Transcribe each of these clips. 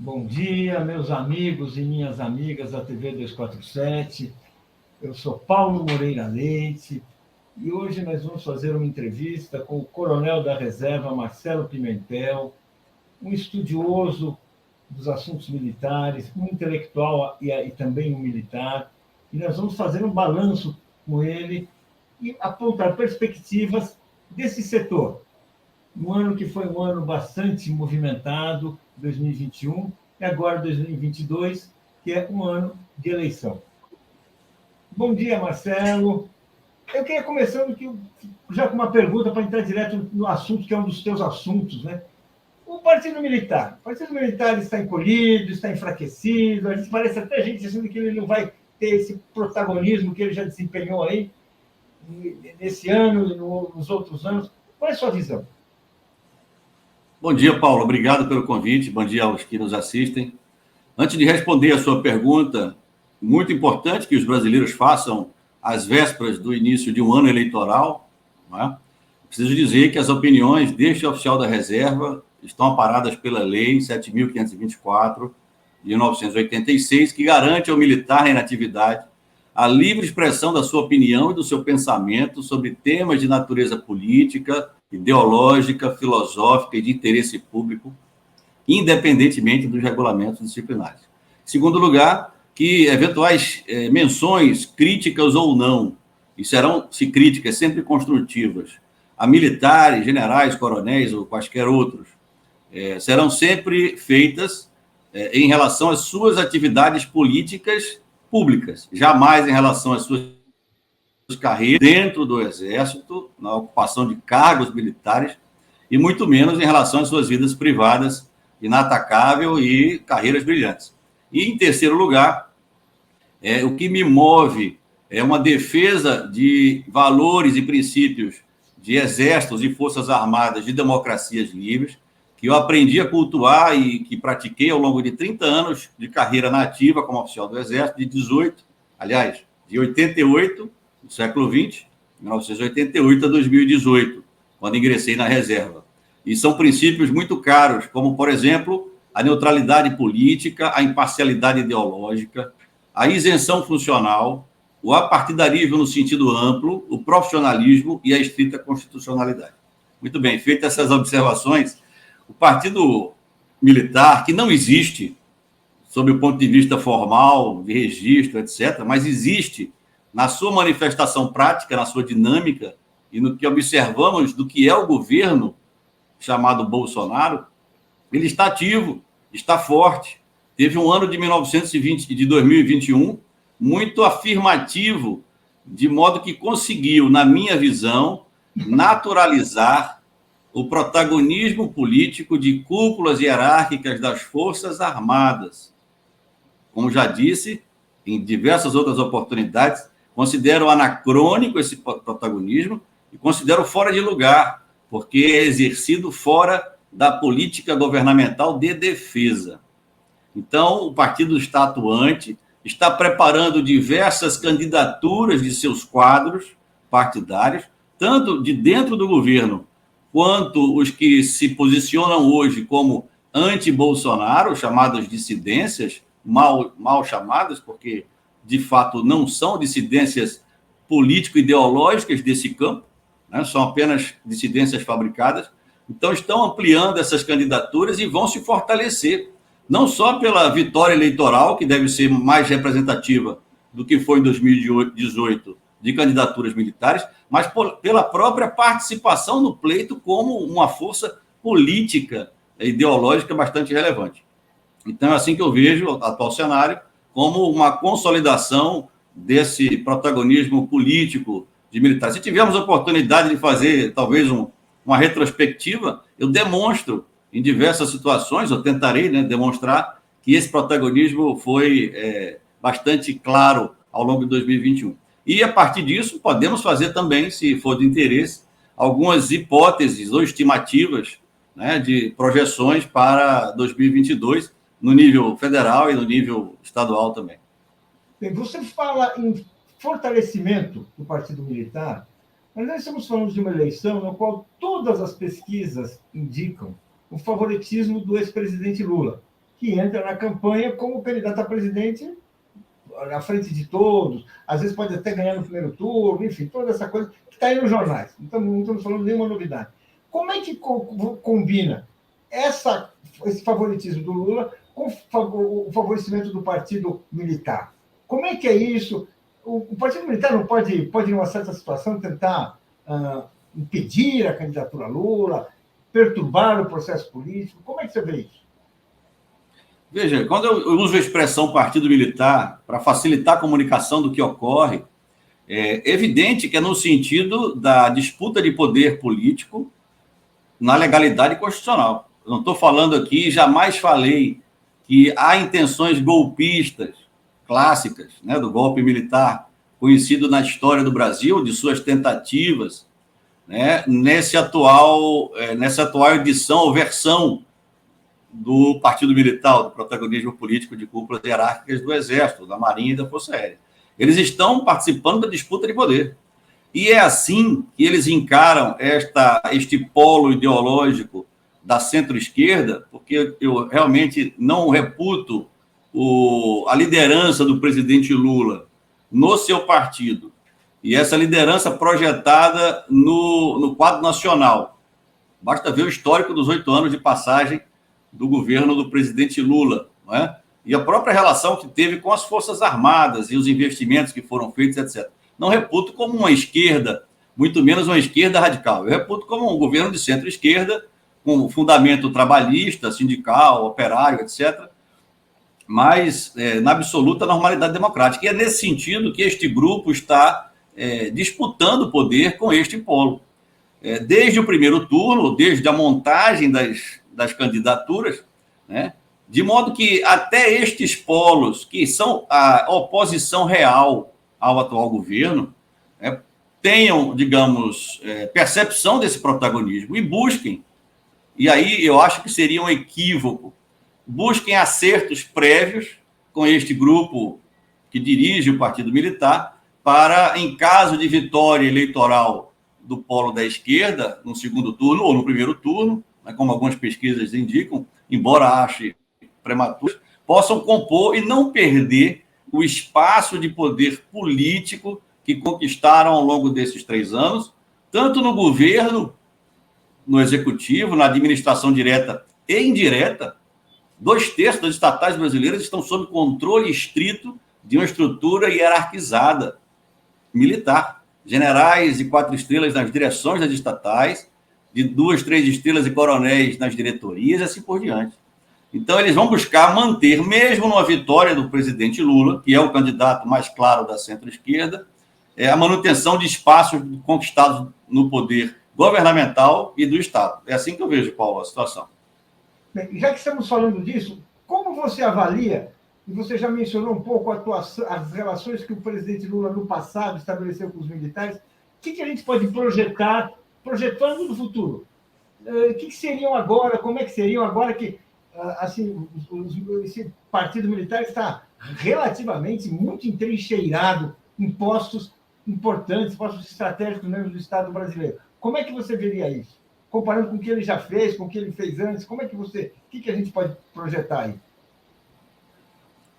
Bom dia, meus amigos e minhas amigas da TV 247. Eu sou Paulo Moreira Leite e hoje nós vamos fazer uma entrevista com o coronel da reserva, Marcelo Pimentel, um estudioso dos assuntos militares, um intelectual e também um militar. E nós vamos fazer um balanço com ele e apontar perspectivas desse setor. Um ano que foi um ano bastante movimentado, 2021, e agora 2022, que é um ano de eleição. Bom dia, Marcelo. Eu queria começando já com uma pergunta para entrar direto no assunto, que é um dos teus assuntos, né? O Partido Militar. O Partido Militar está encolhido, está enfraquecido, a gente parece até gente achando que ele não vai ter esse protagonismo que ele já desempenhou aí nesse ano e nos outros anos. Qual é a sua visão? Bom dia, Paulo. Obrigado pelo convite. Bom dia aos que nos assistem. Antes de responder a sua pergunta, muito importante que os brasileiros façam às vésperas do início de um ano eleitoral, não é? Preciso dizer que as opiniões deste oficial da reserva estão amparadas pela Lei 7.524, de 1986, que garante ao militar em atividade a livre expressão da sua opinião e do seu pensamento sobre temas de natureza política, ideológica, filosófica e de interesse público, independentemente dos regulamentos disciplinares. Em segundo lugar, que eventuais menções, críticas ou não, e serão, se críticas, sempre construtivas, a militares, generais, coronéis ou quaisquer outros, serão sempre feitas em relação às suas atividades políticas públicas, jamais em relação às suas carreiras dentro do Exército, na ocupação de cargos militares, e muito menos em relação às suas vidas privadas, inatacável e carreiras brilhantes. E, em terceiro lugar, o que me move é uma defesa de valores e princípios de exércitos e forças armadas de democracias livres, que eu aprendi a cultuar e que pratiquei ao longo de 30 anos de carreira nativa como oficial do Exército, de 88, do século XX, 1988 a 2018, quando ingressei na reserva. E são princípios muito caros, como, por exemplo, a neutralidade política, a imparcialidade ideológica, a isenção funcional, o apartidarismo no sentido amplo, o profissionalismo e a estrita constitucionalidade. Muito bem, feitas essas observações, o Partido Militar, que não existe sob o ponto de vista formal, de registro, etc., mas existe na sua manifestação prática, na sua dinâmica e no que observamos do que é o governo chamado Bolsonaro, ele está ativo, está forte. Teve um ano de 2021 muito afirmativo, de modo que conseguiu, na minha visão, naturalizar o protagonismo político de cúpulas hierárquicas das Forças Armadas. Como já disse, em diversas outras oportunidades, considero anacrônico esse protagonismo e considero fora de lugar, porque é exercido fora da política governamental de defesa. Então, o partido está atuante, está preparando diversas candidaturas de seus quadros partidários, tanto de dentro do governo, quanto os que se posicionam hoje como anti-Bolsonaro, chamadas dissidências, mal chamadas, porque de fato não são dissidências político-ideológicas desse campo, né? São apenas dissidências fabricadas. Então, estão ampliando essas candidaturas e vão se fortalecer, não só pela vitória eleitoral, que deve ser mais representativa do que foi em 2018 de candidaturas militares, mas pela própria participação no pleito como uma força política e ideológica bastante relevante. Então, é assim que eu vejo o atual cenário, como uma consolidação desse protagonismo político de militares. Se tivermos a oportunidade de fazer, talvez, uma retrospectiva, eu demonstro em diversas situações, eu tentarei, né, demonstrar que esse protagonismo foi bastante claro ao longo de 2021. E, a partir disso, podemos fazer também, se for de interesse, algumas hipóteses ou estimativas, né, de projeções para 2022, no nível federal e no nível estadual também. Bem, você fala em fortalecimento do Partido Militar, mas nós estamos falando de uma eleição na qual todas as pesquisas indicam o favoritismo do ex-presidente Lula. que entra na campanha como candidato a presidente na frente de todos, às esse pode até ganhar no primeiro turno, enfim, toda essa coisa que está aí nos jornais. Então, não estamos falando de nenhuma novidade. Como é que combina esse favoritismo do Lula com o favorecimento do partido militar? Como é que é isso? O partido militar não pode, em uma certa situação, tentar impedir a candidatura a Lula, perturbar o processo político? Como é que você vê isso? Veja, quando eu uso a expressão partido militar para facilitar a comunicação do que ocorre, é evidente que é no sentido da disputa de poder político na legalidade constitucional. Eu não estou falando aqui, jamais falei que há intenções golpistas clássicas, né, do golpe militar, conhecido na história do Brasil, de suas tentativas, né, nessa atual edição ou versão do Partido Militar, do protagonismo político de cúpulas hierárquicas do Exército, da Marinha e da Força Aérea. Eles estão participando da disputa de poder. E é assim que eles encaram este polo ideológico da centro-esquerda, porque eu realmente não reputo a liderança do presidente Lula no seu partido, e essa liderança projetada no quadro nacional. Basta ver o histórico dos 8 anos de passagem do governo do presidente Lula, não é? E a própria relação que teve com as Forças Armadas e os investimentos que foram feitos, etc. Não reputo como uma esquerda, muito menos uma esquerda radical. Eu reputo como um governo de centro-esquerda, com fundamento trabalhista, sindical, operário, etc., mas na absoluta normalidade democrática. E é nesse sentido que este grupo está disputando o poder com este polo. Desde o primeiro turno, desde a montagem das candidaturas, né, de modo que até estes polos, que são a oposição real ao atual governo, tenham, digamos, percepção desse protagonismo e busquem, e aí eu acho que seria um equívoco, busquem acertos prévios com este grupo que dirige o Partido Militar para, em caso de vitória eleitoral do polo da esquerda, no segundo turno ou no primeiro turno, como algumas pesquisas indicam, embora ache prematuro, possam compor e não perder o espaço de poder político que conquistaram ao longo desses 3 anos, tanto no governo, no executivo, na administração direta e indireta. 2/3 das estatais brasileiras estão sob controle estrito de uma estrutura hierarquizada militar. Generais e 4 estrelas nas direções das estatais, de 2, 3 estrelas e coronéis nas diretorias, e assim por diante. Então, eles vão buscar manter, mesmo numa vitória do presidente Lula, que é o candidato mais claro da centro-esquerda, a manutenção de espaços conquistados no poder governamental e do Estado. É assim que eu vejo, Paulo, a situação. Bem, já que estamos falando disso, como você avalia, e você já mencionou um pouco as relações que o presidente Lula no passado estabeleceu com os militares, o que a gente pode projetando no futuro? O que seriam agora, como é que seriam agora que assim, esse partido militar está relativamente muito entrincheirado em postos importantes, postos estratégicos mesmo do Estado brasileiro. Como é que você veria isso? Comparando com o que ele já fez, com o que ele fez antes, como é que o que a gente pode projetar aí?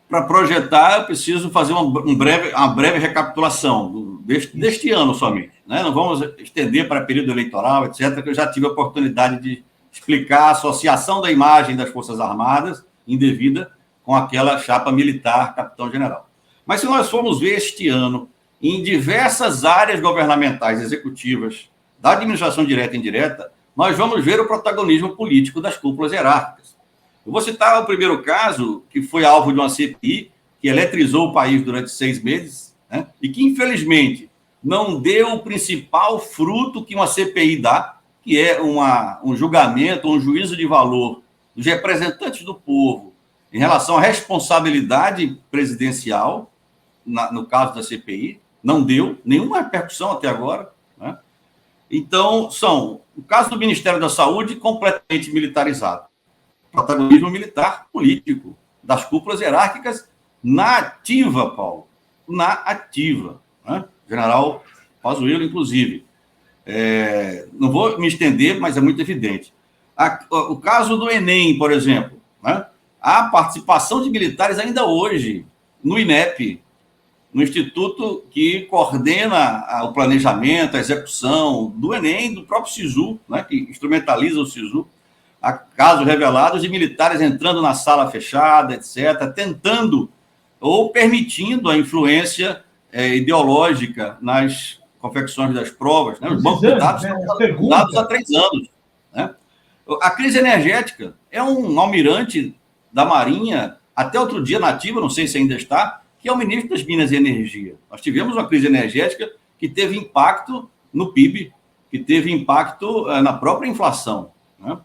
Para projetar, eu preciso fazer uma breve recapitulação deste ano somente, né? Não vamos estender para período eleitoral, etc., que eu já tive a oportunidade de explicar a associação da imagem das Forças Armadas indevida com aquela chapa militar, capitão-general. Mas se nós formos ver este ano, em diversas áreas governamentais executivas, da administração direta e indireta, nós vamos ver o protagonismo político das cúpulas hierárquicas. Eu vou citar o primeiro caso, que foi alvo de uma CPI, que eletrizou o país durante 6 meses, né, e que, infelizmente, não deu o principal fruto que uma CPI dá, que é um julgamento, um juízo de valor dos representantes do povo em relação à responsabilidade presidencial, no caso da CPI, não deu nenhuma repercussão até agora, né? Então, o caso do Ministério da Saúde, completamente militarizado. Protagonismo militar político das cúpulas hierárquicas na ativa, Paulo, na ativa, né? General Pazuello, inclusive. Não vou me estender, mas é muito evidente. O caso do Enem, por exemplo, né? há participação de militares ainda hoje no INEP, no instituto que coordena o planejamento, a execução do Enem, do próprio SISU, né, que instrumentaliza o SISU. Há casos revelados de militares entrando na sala fechada, etc., tentando ou permitindo a influência ideológica nas confecções das provas. Né? Os bancos de dados são dados há 3 anos. Né? A crise energética é um almirante da Marinha, até outro dia na ativa, não sei se ainda está, que é o ministro das Minas e Energia. Nós tivemos uma crise energética que teve impacto no PIB, que teve impacto na própria inflação. Né?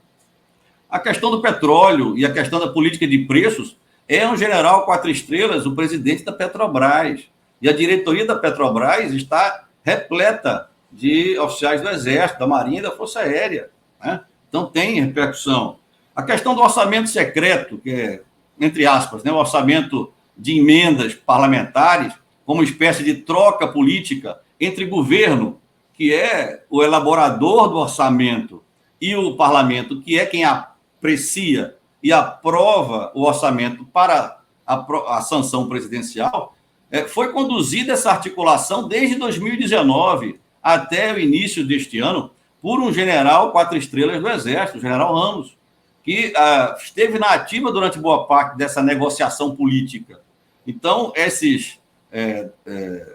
A questão do petróleo e a questão da política de preços é um general 4 estrelas, o presidente da Petrobras. E a diretoria da Petrobras está repleta de oficiais do Exército, da Marinha e da Força Aérea. Né? Então, tem repercussão. A questão do orçamento secreto, que é, entre aspas, né, o orçamento de emendas parlamentares, como espécie de troca política entre governo, que é o elaborador do orçamento, e o parlamento, que é quem aprecia e aprova o orçamento para a sanção presidencial, foi conduzida essa articulação desde 2019 até o início deste ano por um general 4 estrelas do Exército, o general Ramos, que esteve na ativa durante boa parte dessa negociação política. Então,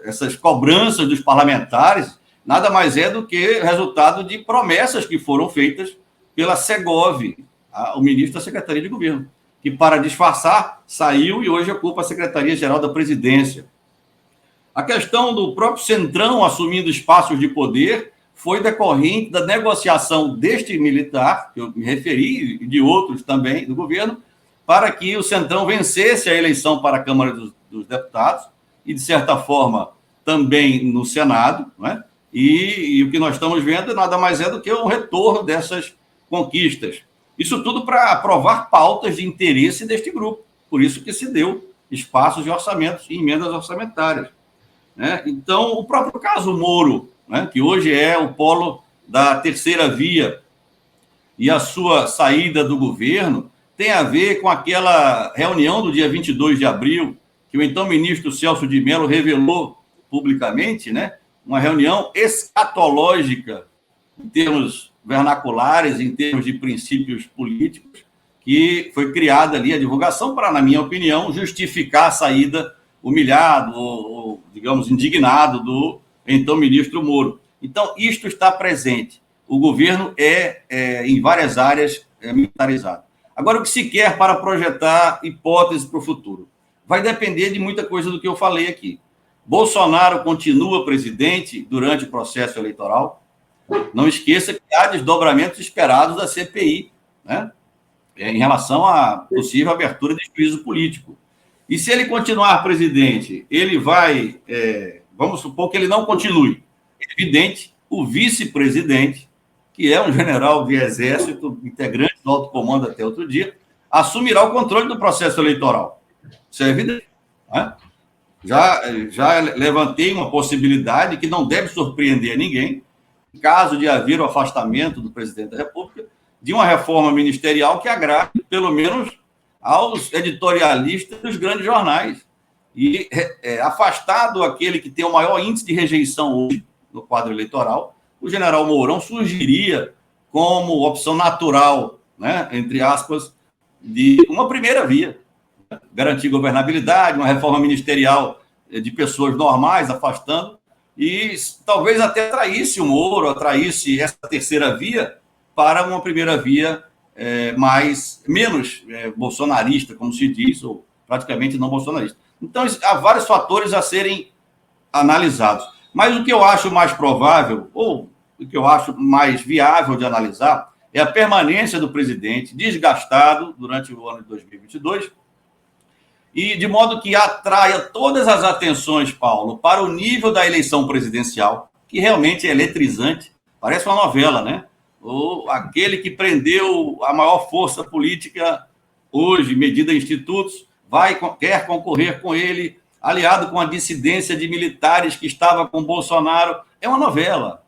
essas cobranças dos parlamentares nada mais é do que resultado de promessas que foram feitas pela Segov, o ministro da Secretaria de Governo, que, para disfarçar, saiu e hoje ocupa a Secretaria-Geral da Presidência. A questão do próprio Centrão assumindo espaços de poder foi decorrente da negociação deste militar, que eu me referi, e de outros também do governo, para que o Centrão vencesse a eleição para a Câmara dos Deputados e, de certa forma, também no Senado, né? E o que nós estamos vendo nada mais é do que um retorno dessas conquistas. Isso tudo para aprovar pautas de interesse deste grupo. Por isso que se deu espaços de orçamentos e emendas orçamentárias. Né? Então, o próprio caso Moro, né, que hoje é o polo da terceira via, e a sua saída do governo, tem a ver com aquela reunião do dia 22 de abril, que o então ministro Celso de Mello revelou publicamente, né, uma reunião escatológica, em termos vernaculares, em termos de princípios políticos, que foi criada ali a divulgação para, na minha opinião, justificar a saída humilhado ou digamos, indignado do então ministro Moro. Então, isto está presente. O governo em várias áreas, militarizado. Agora, o que se quer para projetar hipóteses para o futuro? Vai depender de muita coisa do que eu falei aqui. Bolsonaro continua presidente durante o processo eleitoral. Não esqueça que há desdobramentos esperados da CPI, né, em relação à possível abertura de juízo político. E se ele continuar presidente, ele vai... vamos supor que ele não continue. É evidente, o vice-presidente, que é um general de exército, integrante do alto comando até outro dia, assumirá o controle do processo eleitoral. Isso é evidente. Né? Já levantei uma possibilidade que não deve surpreender ninguém, em caso de haver o afastamento do presidente da República, de uma reforma ministerial que agrade, pelo menos, aos editorialistas dos grandes jornais. E afastado aquele que tem o maior índice de rejeição hoje no quadro eleitoral, o general Mourão surgiria como opção natural, né, entre aspas, de uma primeira via. Garantir governabilidade, uma reforma ministerial de pessoas normais, afastando, e talvez até atraísse o Moro, atraísse essa terceira via para uma primeira via menos bolsonarista, como se diz, ou praticamente não bolsonarista. Então, há vários fatores a serem analisados. Mas o que eu acho mais provável, ou o que eu acho mais viável de analisar, é a permanência do presidente desgastado durante o ano de 2022, e de modo que atraia todas as atenções, Paulo, para o nível da eleição presidencial, que realmente é eletrizante, parece uma novela, né? Ou aquele que prendeu a maior força política hoje, medida institutos, quer concorrer com ele, aliado com a dissidência de militares que estava com Bolsonaro. É uma novela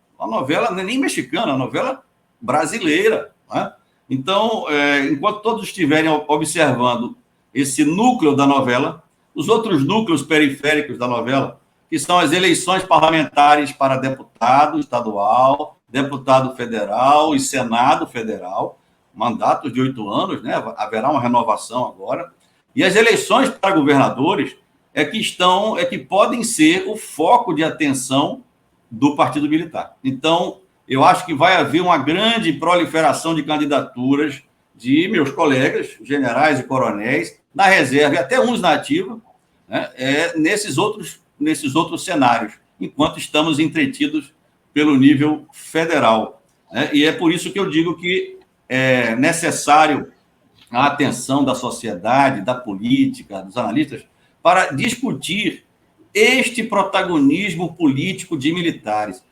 nem mexicana, uma novela brasileira. Né? Então, enquanto todos estiverem observando esse núcleo da novela, os outros núcleos periféricos da novela, que são as eleições parlamentares para deputado estadual, deputado federal e Senado federal, mandatos de 8 anos, né? Haverá uma renovação agora. E as eleições para governadores que podem ser o foco de atenção do Partido Militar. Então, eu acho que vai haver uma grande proliferação de candidaturas de meus colegas, generais e coronéis, na reserva e até uns na ativa, né, nesses outros cenários, enquanto estamos entretidos pelo nível federal. Né? E é por isso que eu digo que é necessário a atenção da sociedade, da política, dos analistas, para discutir este protagonismo político de militares.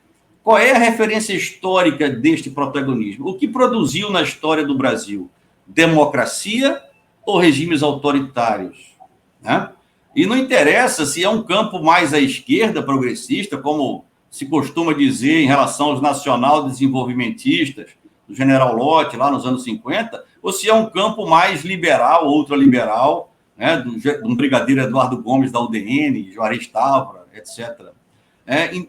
Qual é a referência histórica deste protagonismo? O que produziu na história do Brasil? Democracia ou regimes autoritários? Né? E não interessa se é um campo mais à esquerda, progressista, como se costuma dizer em relação aos nacional-desenvolvimentistas, do general Lott, lá nos anos 50, ou se é um campo mais liberal, ultraliberal, né, do brigadeiro Eduardo Gomes da UDN, Juarez Távora, etc.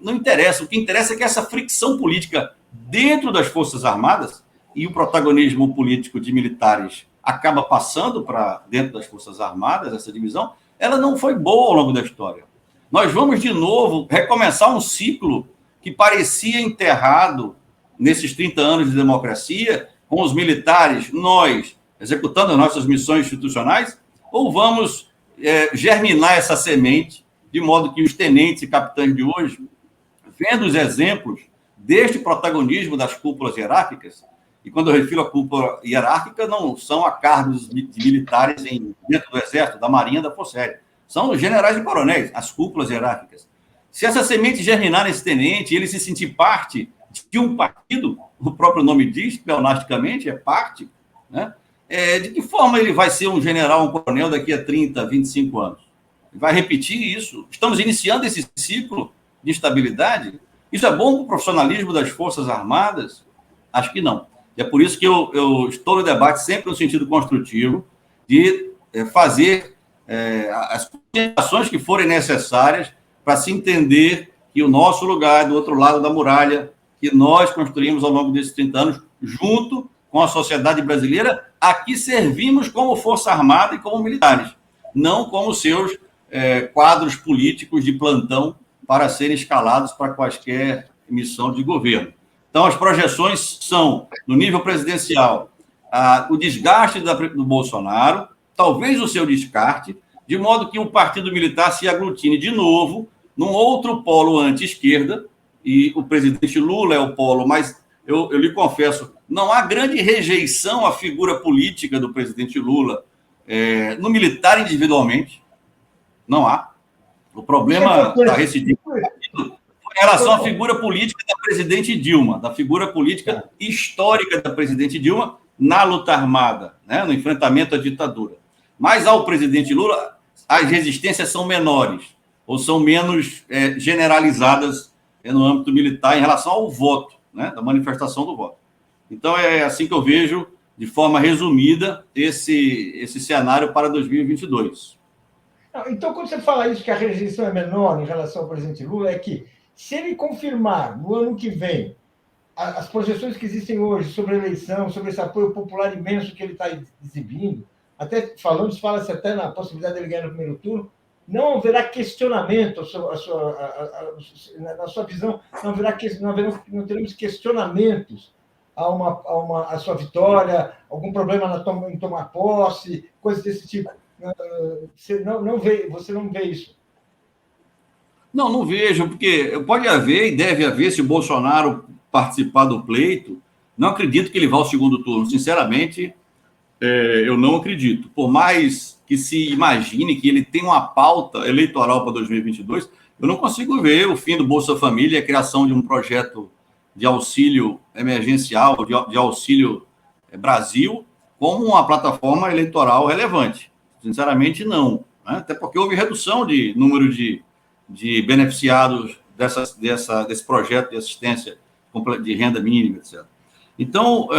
Não interessa. O que interessa é que essa fricção política dentro das Forças Armadas e o protagonismo político de militares acaba passando para dentro das Forças Armadas, essa divisão, ela não foi boa ao longo da história. Nós vamos, de novo, recomeçar um ciclo que parecia enterrado nesses 30 anos de democracia, com os militares, nós, executando as nossas missões institucionais, ou vamos germinar essa semente, de modo que os tenentes e capitães de hoje, vendo os exemplos deste protagonismo das cúpulas hierárquicas, e quando eu refiro à cúpula hierárquica, não são a cargos de militares dentro do Exército, da Marinha, da Força Aérea, são os generais e coronéis, as cúpulas hierárquicas. Se essa semente germinar nesse tenente, ele se sentir parte de um partido, o próprio nome diz, pleonasticamente, é parte, né? De que forma ele vai ser um general, um coronel daqui a 30, 25 anos? Ele vai repetir isso? Estamos iniciando esse ciclo de instabilidade? Isso é bom para o profissionalismo das Forças Armadas? Acho que não. E é por isso que eu estou no debate sempre no sentido construtivo de fazer as considerações que forem necessárias para se entender que o nosso lugar é do outro lado da muralha, que nós construímos ao longo desses 30 anos, junto com a sociedade brasileira, a que servimos como Força Armada e como militares, não como seus quadros políticos de plantão para serem escalados para quaisquer missão de governo. Então, as projeções são, no nível presidencial, o desgaste do Bolsonaro, talvez o seu descarte, de modo que o Partido Militar se aglutine de novo num outro polo anti-esquerda, e o presidente Lula é o polo, mas eu lhe confesso, não há grande rejeição à figura política do presidente Lula no militar individualmente, não há. O problema da recidiva foi em relação à figura política da presidente Dilma, da figura política histórica da presidente Dilma na luta armada, né, no enfrentamento à ditadura. Mas ao presidente Lula, as resistências são menores, ou são menos generalizadas no âmbito militar em relação ao voto, né, da manifestação do voto. Então, é assim que eu vejo, de forma resumida, esse cenário para 2022. Então, quando você fala isso, que a rejeição é menor em relação ao presidente Lula, é que, se ele confirmar no ano que vem as projeções que existem hoje sobre a eleição, sobre esse apoio popular imenso que ele está exibindo, até fala-se até na possibilidade de ele ganhar no primeiro turno, não haverá questionamento na sua visão, não teremos questionamentos a sua vitória, algum problema em tomar posse, coisas desse tipo. Você não vê isso? Não vejo, porque pode haver e deve haver, se o Bolsonaro participar do pleito, não acredito que ele vá ao segundo turno. Sinceramente, eu não acredito. Por mais que se imagine que ele tem uma pauta eleitoral para 2022, eu não consigo ver o fim do Bolsa Família, a criação de um projeto de auxílio emergencial, de auxílio Brasil, como uma plataforma eleitoral relevante. Sinceramente, não. Né? Até porque houve redução de número de beneficiados desse projeto de assistência de renda mínima, etc. Então,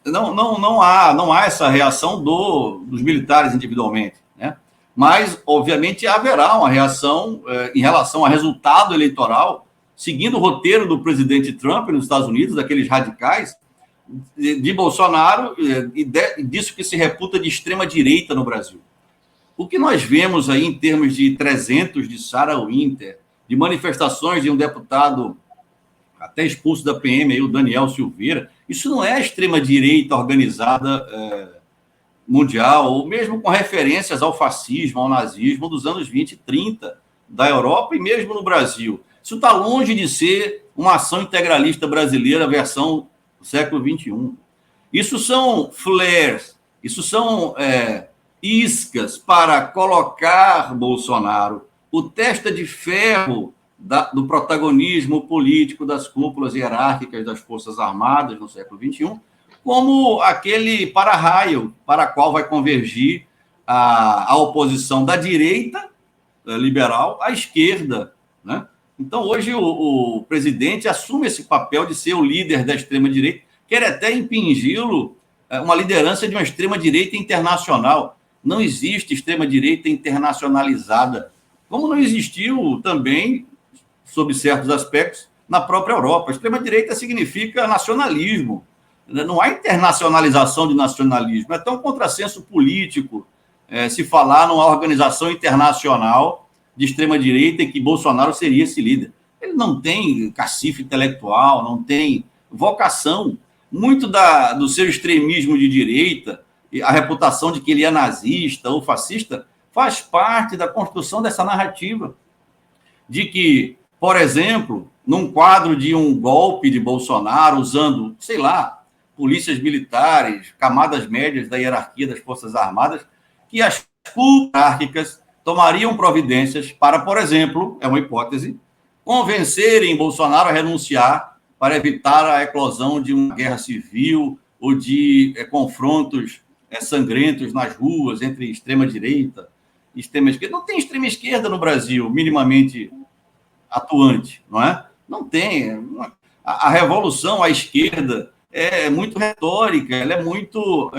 não há essa reação dos militares individualmente. mas, obviamente, haverá uma reação em relação ao resultado eleitoral, seguindo o roteiro do presidente Trump nos Estados Unidos, daqueles radicais, de Bolsonaro e disso que se reputa de extrema-direita no Brasil. O que nós vemos aí em termos de 300 de Sarah Winter, de manifestações de um deputado até expulso da PM, aí, o Daniel Silveira, isso não é a extrema-direita organizada mundial, ou mesmo com referências ao fascismo, ao nazismo dos anos 20 e 30 da Europa e mesmo no Brasil. Isso está longe de ser uma ação integralista brasileira versão do século XXI. Isso são flares, isso são iscas para colocar Bolsonaro, o testa de ferro do protagonismo político das cúpulas hierárquicas das Forças Armadas no século XXI, como aquele para-raio para qual vai convergir a oposição da direita liberal à esquerda, né? Então, hoje, o presidente assume esse papel de ser o líder da extrema-direita, quer até impingi-lo uma liderança de uma extrema-direita internacional. Não existe extrema-direita internacionalizada, como não existiu também, sob certos aspectos, na própria Europa. A extrema-direita significa nacionalismo. Não há internacionalização de nacionalismo. É até um contrassenso político se falar numa organização internacional de extrema-direita e que Bolsonaro seria esse líder. Ele não tem cacife intelectual, não tem vocação. Muito do seu extremismo de direita, a reputação de que ele é nazista ou fascista, faz parte da construção dessa narrativa. De que, por exemplo, num quadro de um golpe de Bolsonaro, usando, sei lá, polícias militares, camadas médias da hierarquia das Forças Armadas, que as hierárquicas tomariam providências para, por exemplo, é uma hipótese, convencerem Bolsonaro a renunciar para evitar a eclosão de uma guerra civil ou de confrontos sangrentos nas ruas entre extrema-direita e extrema-esquerda. Não tem extrema-esquerda no Brasil, minimamente atuante, não é? Não tem. A revolução à esquerda é muito retórica, ela é muito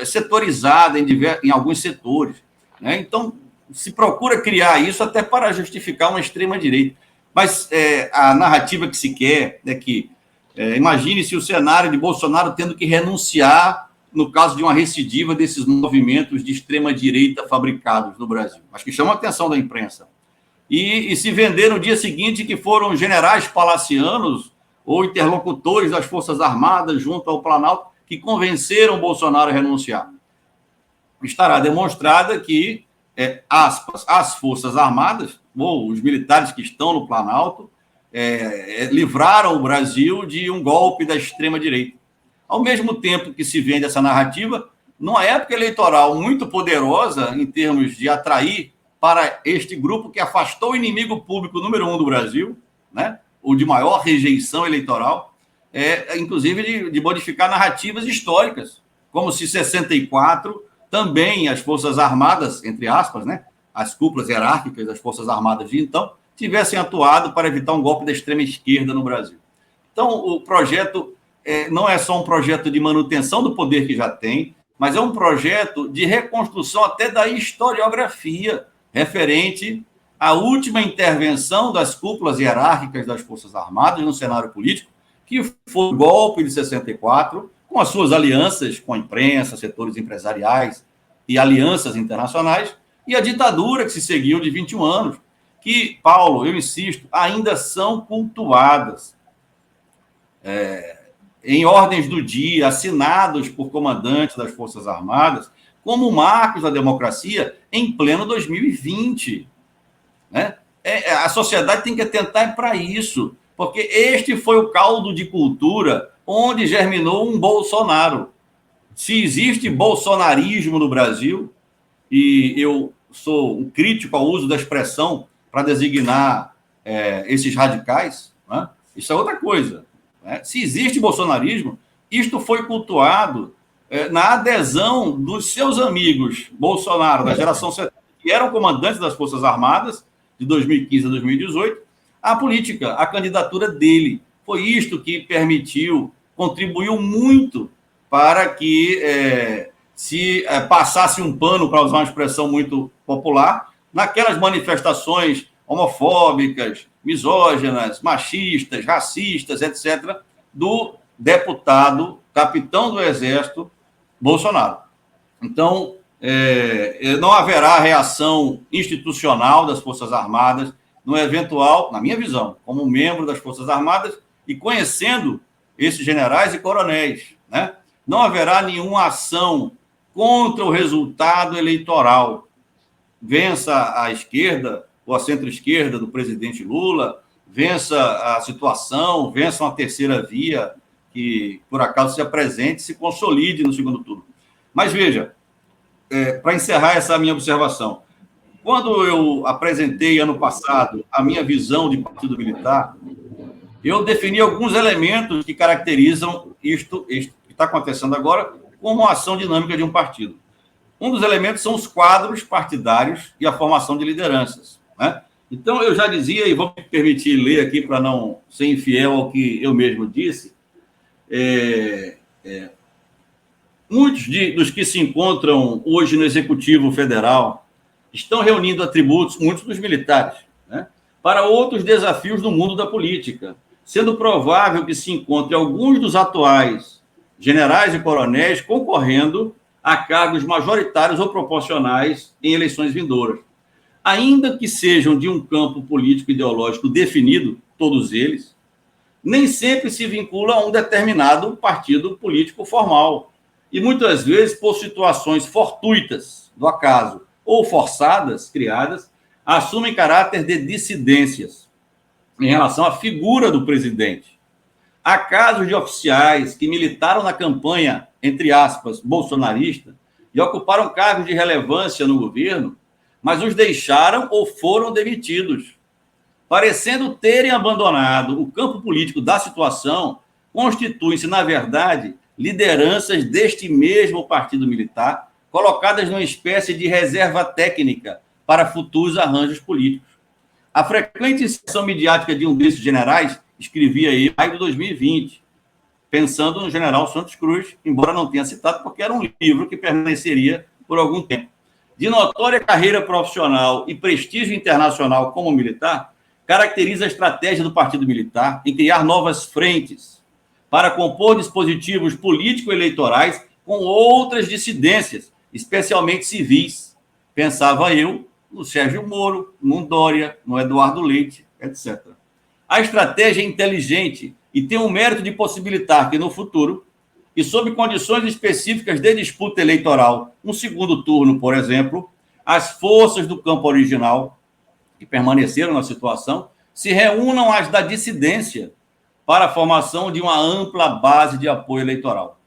setorizada em alguns setores, né? Então, se procura criar isso até para justificar uma extrema-direita. Mas a narrativa que se quer é que, imagine-se o cenário de Bolsonaro tendo que renunciar no caso de uma recidiva desses movimentos de extrema-direita fabricados no Brasil, mas que chamam a atenção da imprensa. E se vender no dia seguinte que foram generais palacianos ou interlocutores das Forças Armadas junto ao Planalto que convenceram Bolsonaro a renunciar. Estará demonstrada que, aspas, as Forças Armadas, ou os militares que estão no Planalto, livraram o Brasil de um golpe da extrema-direita. Ao mesmo tempo que se vende essa narrativa, numa época eleitoral muito poderosa em termos de atrair para este grupo que afastou o inimigo público número 1 do Brasil, né, o de maior rejeição eleitoral, inclusive de modificar narrativas históricas, como se 64 também as Forças Armadas, entre aspas, né, as cúpulas hierárquicas das Forças Armadas de então, tivessem atuado para evitar um golpe da extrema-esquerda no Brasil. Então, o projeto não é só um projeto de manutenção do poder que já tem, mas é um projeto de reconstrução até da historiografia referente à última intervenção das cúpulas hierárquicas das Forças Armadas no cenário político, que foi o golpe de 64, com as suas alianças com a imprensa, setores empresariais e alianças internacionais, e a ditadura que se seguiu de 21 anos, que, Paulo, eu insisto, ainda são cultuadas em ordens do dia, assinados por comandantes das Forças Armadas, como marcos da democracia em pleno 2020. Né? A sociedade tem que atentar para isso, porque este foi o caldo de cultura onde germinou um Bolsonaro. Se existe bolsonarismo no Brasil, e eu sou um crítico ao uso da expressão para designar esses radicais, né? Isso é outra coisa. Né? Se existe bolsonarismo, isto foi cultuado na adesão dos seus amigos Bolsonaro, da geração 70, que eram comandantes das Forças Armadas, de 2015 a 2018, à política, à candidatura dele. Foi isto que permitiu, contribuiu muito para que se passasse um pano, para usar uma expressão muito popular, naquelas manifestações homofóbicas, misóginas, machistas, racistas, etc., do deputado, capitão do Exército, Bolsonaro. Então, não haverá reação institucional das Forças Armadas no eventual, na minha visão, como membro das Forças Armadas e conhecendo esses generais e coronéis, né? Não haverá nenhuma ação contra o resultado eleitoral. Vença a esquerda ou a centro-esquerda do presidente Lula, vença a situação, vença uma terceira via que, por acaso, se apresente, se consolide no segundo turno. Mas, veja, para encerrar essa minha observação, quando eu apresentei, ano passado, a minha visão de partido militar, eu defini alguns elementos que caracterizam isto que está acontecendo agora como uma ação dinâmica de um partido. Um dos elementos são os quadros partidários e a formação de lideranças, né? Então, eu já dizia, e vou me permitir ler aqui para não ser infiel ao que eu mesmo disse, muitos dos que se encontram hoje no Executivo Federal estão reunindo atributos, muitos dos militares, né, para outros desafios no mundo da política, sendo provável que se encontre alguns dos atuais generais e coronéis concorrendo a cargos majoritários ou proporcionais em eleições vindouras. Ainda que sejam de um campo político ideológico definido, todos eles, nem sempre se vincula a um determinado partido político formal. E muitas vezes, por situações fortuitas do acaso ou forçadas, criadas, assumem caráter de dissidências em relação à figura do presidente. Há casos de oficiais que militaram na campanha, entre aspas, bolsonarista, e ocuparam cargos de relevância no governo, mas os deixaram ou foram demitidos. Parecendo terem abandonado o campo político da situação, constituem-se, na verdade, lideranças deste mesmo partido militar, colocadas numa espécie de reserva técnica para futuros arranjos políticos. A frequente inserção midiática de um desses generais, escrevia aí em maio de 2020, pensando no general Santos Cruz, embora não tenha citado, porque era um livro que permaneceria por algum tempo. De notória carreira profissional e prestígio internacional como militar, caracteriza a estratégia do Partido Militar em criar novas frentes para compor dispositivos político-eleitorais com outras dissidências, especialmente civis. Pensava eu no Sérgio Moro, no Dória, no Eduardo Leite, etc. A estratégia é inteligente e tem o mérito de possibilitar que, no futuro, e sob condições específicas de disputa eleitoral, um segundo turno, por exemplo, as forças do campo original que permaneceram na situação se reúnam às da dissidência para a formação de uma ampla base de apoio eleitoral.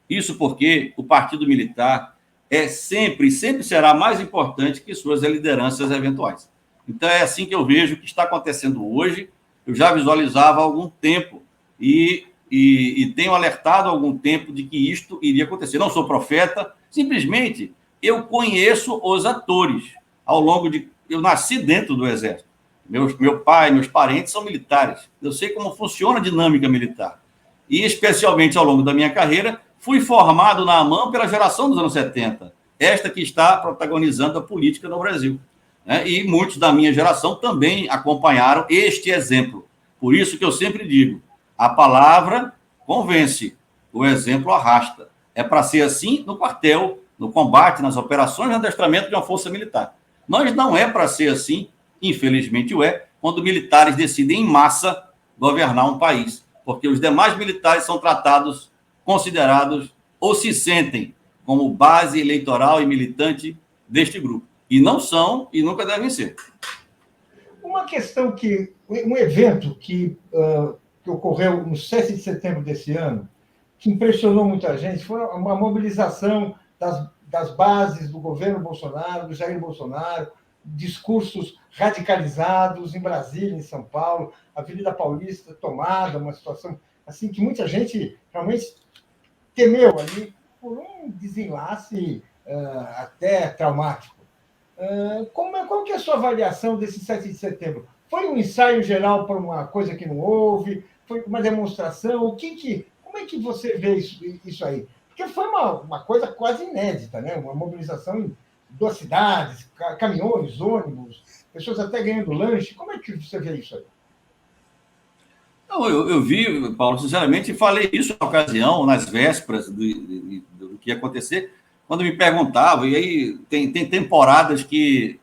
Isso porque o Partido Militar é sempre e sempre será mais importante que suas lideranças eventuais. Então, é assim que eu vejo o que está acontecendo hoje. Eu já visualizava há algum tempo e tenho alertado há algum tempo de que isto iria acontecer. Não sou profeta, simplesmente eu conheço os atores ao longo de... Eu nasci dentro do Exército. Meu pai, meus parentes são militares. Eu sei como funciona a dinâmica militar. E, especialmente ao longo da minha carreira, fui formado na AMAN pela geração dos anos 70, esta que está protagonizando a política no Brasil. E muitos da minha geração também acompanharam este exemplo. Por isso que eu sempre digo, a palavra convence, o exemplo arrasta. É para ser assim no quartel, no combate, nas operações de adestramento de uma força militar. Mas não é para ser assim, infelizmente quando militares decidem em massa governar um país, porque os demais militares são tratados, considerados ou se sentem como base eleitoral e militante deste grupo. E não são e nunca devem ser. Uma questão um evento que ocorreu no 7 de setembro desse ano, que impressionou muita gente, foi uma mobilização das bases do governo Bolsonaro, do Jair Bolsonaro, discursos radicalizados em Brasília, em São Paulo, a Avenida Paulista tomada, uma situação assim que muita gente realmente temeu ali por um desenlace até traumático. Qual que é a sua avaliação desse 7 de setembro? Foi um ensaio geral para uma coisa que não houve? Foi uma demonstração? Como é que você vê isso aí? porque foi uma coisa quase inédita, né? Uma mobilização em 2 cidades, caminhões, ônibus, pessoas até ganhando lanche. Como é que você vê isso aí? Não, eu vi, Paulo, sinceramente, e falei isso na ocasião, nas vésperas do que ia acontecer, quando me perguntavam, e aí tem temporadas que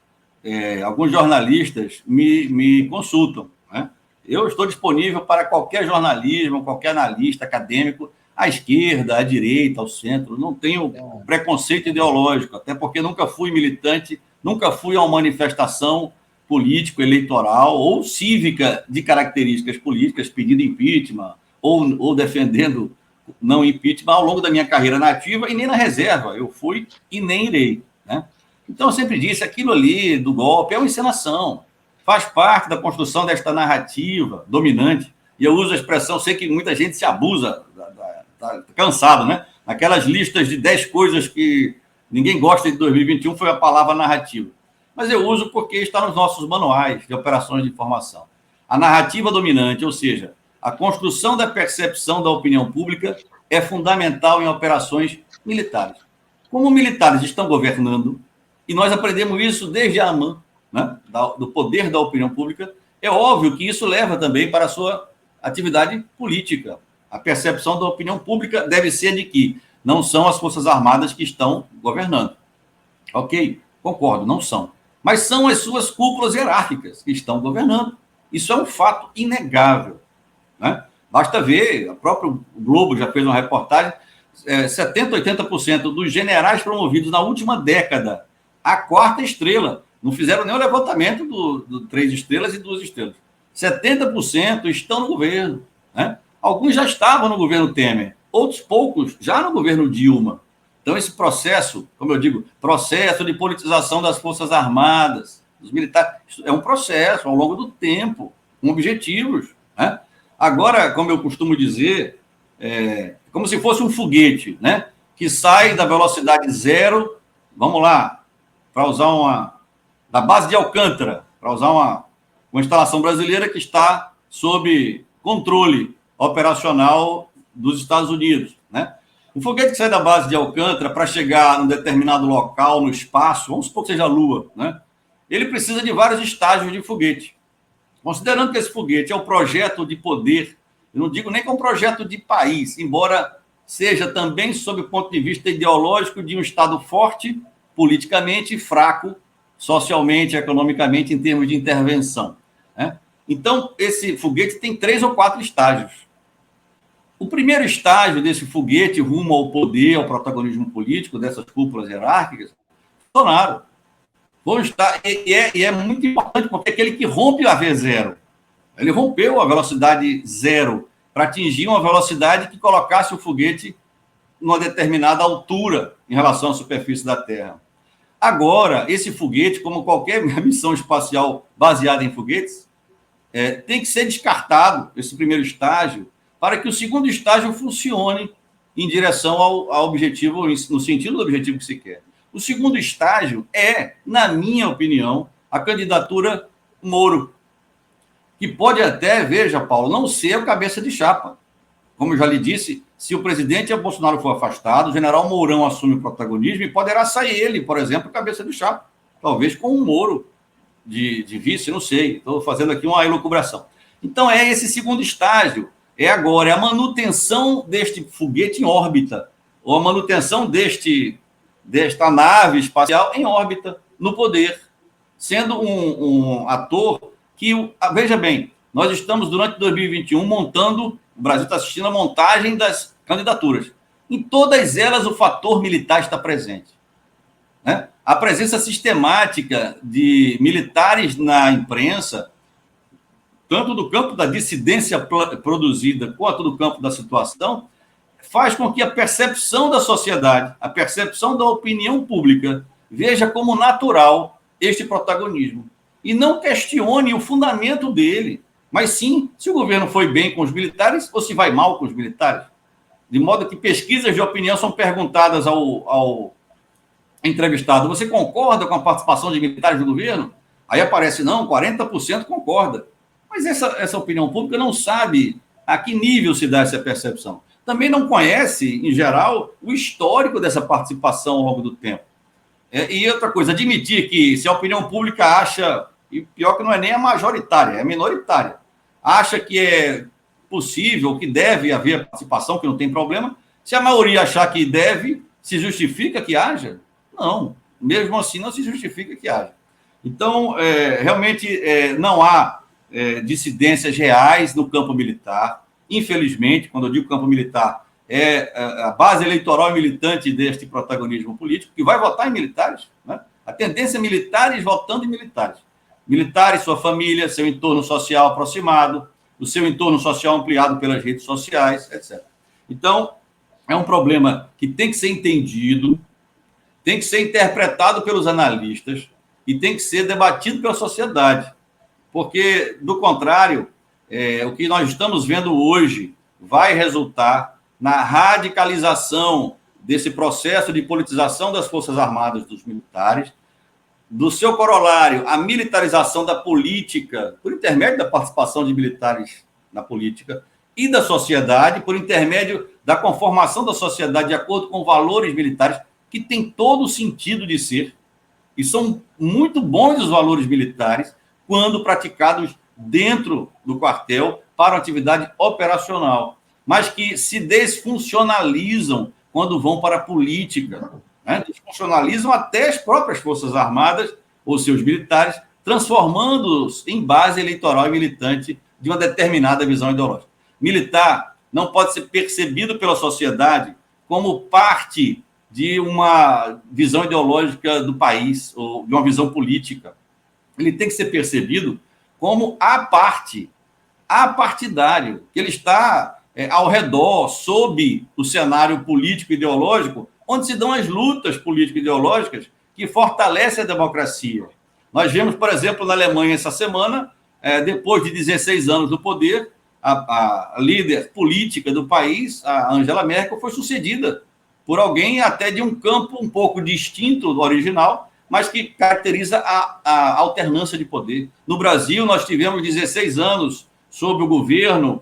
alguns jornalistas me consultam, né? Eu estou disponível para qualquer jornalismo, qualquer analista acadêmico, à esquerda, à direita, ao centro, não tenho preconceito ideológico, até porque nunca fui militante, nunca fui a uma manifestação político, eleitoral ou cívica de características políticas, pedindo impeachment ou defendendo não impeachment ao longo da minha carreira na ativa e nem na reserva. Eu fui e nem irei, né? Então, eu sempre disse, aquilo ali do golpe é uma encenação, faz parte da construção desta narrativa dominante. E eu uso a expressão, sei que muita gente se abusa, tá cansado, né? Aquelas listas de 10 coisas que ninguém gosta de 2021 foi a palavra narrativa. Mas eu uso porque está nos nossos manuais de operações de informação. A narrativa dominante, ou seja, a construção da percepção da opinião pública é fundamental em operações militares. Como militares estão governando, e nós aprendemos isso desde a AMAN, né, do poder da opinião pública, é óbvio que isso leva também para a sua atividade política. A percepção da opinião pública deve ser de que não são as Forças Armadas que estão governando. Ok? Concordo, não são. Mas são as suas cúpulas hierárquicas que estão governando. Isso é um fato inegável, né? Basta ver, o próprio Globo já fez uma reportagem, 70%, 80% dos generais promovidos na última década à 4ª estrela, não fizeram nem o levantamento do 3 estrelas e 2 estrelas. 70% estão no governo, né? Alguns já estavam no governo Temer, outros poucos já no governo Dilma. Então, esse processo, como eu digo, processo de politização das Forças Armadas, dos militares, é um processo ao longo do tempo, com objetivos, né? Agora, como eu costumo dizer, como se fosse um foguete, né? Que sai da velocidade zero, vamos lá, para usar da base de Alcântara, para usar uma instalação brasileira que está sob controle operacional dos Estados Unidos, né? Um foguete que sai da base de Alcântara para chegar num determinado local, no espaço, vamos supor que seja a Lua, né? Ele precisa de vários estágios de foguete. Considerando que esse foguete é um projeto de poder, eu não digo nem que é um projeto de país, embora seja também, sob o ponto de vista ideológico, de um Estado forte, politicamente, e fraco, socialmente, economicamente, em termos de intervenção, né? Então, esse foguete tem 3 ou 4 estágios. O primeiro estágio desse foguete rumo ao poder, ao protagonismo político dessas cúpulas hierárquicas, Bolsonaro. E é muito importante, porque é aquele que rompe a V0. Ele rompeu a velocidade zero para atingir uma velocidade que colocasse o foguete numa determinada altura em relação à superfície da Terra. Agora, esse foguete, como qualquer missão espacial baseada em foguetes, tem que ser descartado, esse primeiro estágio, para que o segundo estágio funcione em direção ao objetivo, no sentido do objetivo que se quer. O segundo estágio é, na minha opinião, a candidatura Moro, que pode até, veja, Paulo, não ser o cabeça de chapa. Como eu já lhe disse, se o presidente Bolsonaro for afastado, o general Mourão assume o protagonismo e poderá sair ele, por exemplo, cabeça de chapa. Talvez com um Moro de vice, não sei. Estou fazendo aqui uma elucubração. Então, é esse segundo estágio. É agora, é a manutenção deste foguete em órbita, ou a manutenção desta nave espacial em órbita, no poder, sendo um ator que, veja bem, nós estamos, durante 2021, montando, o Brasil está assistindo a montagem das candidaturas. Em todas elas, o fator militar está presente, né? A presença sistemática de militares na imprensa, tanto do campo da dissidência produzida quanto do campo da situação, faz com que a percepção da sociedade, a percepção da opinião pública, veja como natural este protagonismo. E não questione o fundamento dele, mas sim se o governo foi bem com os militares ou se vai mal com os militares. De modo que pesquisas de opinião são perguntadas ao entrevistado: você concorda com a participação de militares no governo? Aí aparece, não, 40% concorda. Mas essa opinião pública não sabe a que nível se dá essa percepção. também não conhece, em geral, o histórico dessa participação ao longo do tempo. E outra coisa, admitir que se a opinião pública acha, e pior que não é nem a majoritária, é a minoritária, acha que é possível, que deve haver participação, que não tem problema, se a maioria achar que deve, se justifica que haja? Não, mesmo assim não se justifica que haja. Então, realmente não há dissidências reais no campo militar. Infelizmente, quando eu digo campo militar, a base eleitoral e militante deste protagonismo político, que vai votar em militares, né? A tendência é militares votando em militares. Militares, sua família, seu entorno social aproximado, o seu entorno social ampliado pelas redes sociais, etc. Então, é um problema que tem que ser entendido, tem que ser interpretado pelos analistas e tem que ser debatido pela sociedade. Porque, do contrário, o que nós estamos vendo hoje vai resultar na radicalização desse processo de politização das Forças Armadas dos militares, do seu corolário, a militarização da política, por intermédio da participação de militares na política, e da sociedade, por intermédio da conformação da sociedade de acordo com valores militares, que tem todo o sentido de ser, e são muito bons os valores militares, quando praticados dentro do quartel para uma atividade operacional, mas que se desfuncionalizam quando vão para a política, né? Desfuncionalizam até as próprias Forças Armadas ou seus militares, transformando-os em base eleitoral e militante de uma determinada visão ideológica. Militar não pode ser percebido pela sociedade como parte de uma visão ideológica do país ou de uma visão política. Ele tem que ser percebido como apartidário, que ele está ao redor, sob o cenário político-ideológico, onde se dão as lutas político-ideológicas que fortalecem a democracia. Nós vemos, por exemplo, na Alemanha essa semana, depois de 16 anos no poder, a líder política do país, a Angela Merkel, foi sucedida por alguém até de um campo um pouco distinto do original, mas que caracteriza a alternância de poder. No Brasil, nós tivemos 16 anos sob o governo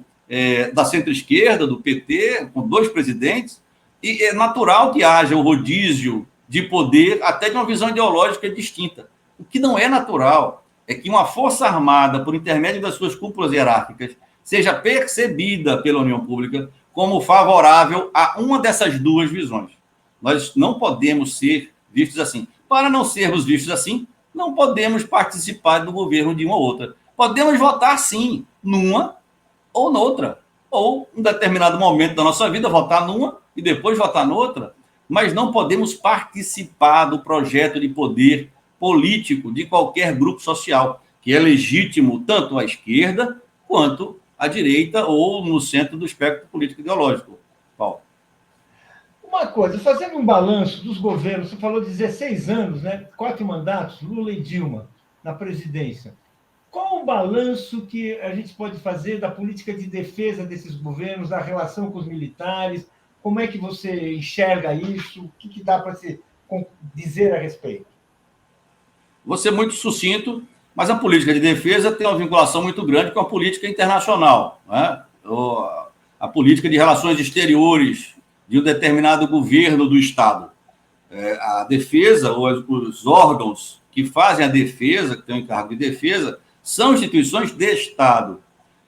da centro-esquerda, do PT, com 2 presidentes, e é natural que haja o rodízio de poder, até de uma visão ideológica distinta. O que não é natural é que uma força armada, por intermédio das suas cúpulas hierárquicas, seja percebida pela opinião pública como favorável a uma dessas 2 visões. Nós não podemos ser vistos assim. Para não sermos vistos assim, não podemos participar do governo de uma ou outra. Podemos votar, sim, numa ou noutra. Ou, em determinado momento da nossa vida, votar numa e depois votar noutra. Mas não podemos participar do projeto de poder político de qualquer grupo social, que é legítimo tanto à esquerda quanto à direita ou no centro do espectro político ideológico. Paulo. Uma coisa, fazendo um balanço dos governos, você falou 16 anos, né? 4 mandatos, Lula e Dilma, na presidência. Qual o balanço que a gente pode fazer da política de defesa desses governos, da relação com os militares? Como é que você enxerga isso? O que dá para se dizer a respeito? Vou ser muito sucinto, mas a política de defesa tem uma vinculação muito grande com a política internacional, né? A política de relações exteriores de um determinado governo do Estado. A defesa, ou os órgãos que fazem a defesa, que têm o encargo de defesa, são instituições de Estado.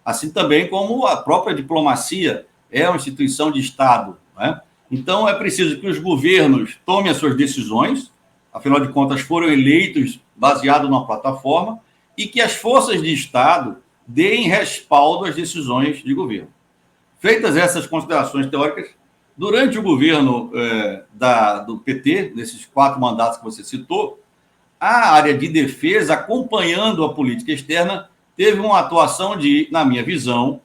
Assim também como a própria diplomacia é uma instituição de Estado, né? Então, é preciso que os governos tomem as suas decisões, afinal de contas, foram eleitos baseado numa plataforma, e que as forças de Estado deem respaldo às decisões de governo. Feitas essas considerações teóricas, durante o governo do PT, nesses 4 mandatos que você citou, a área de defesa, acompanhando a política externa, teve uma atuação na minha visão,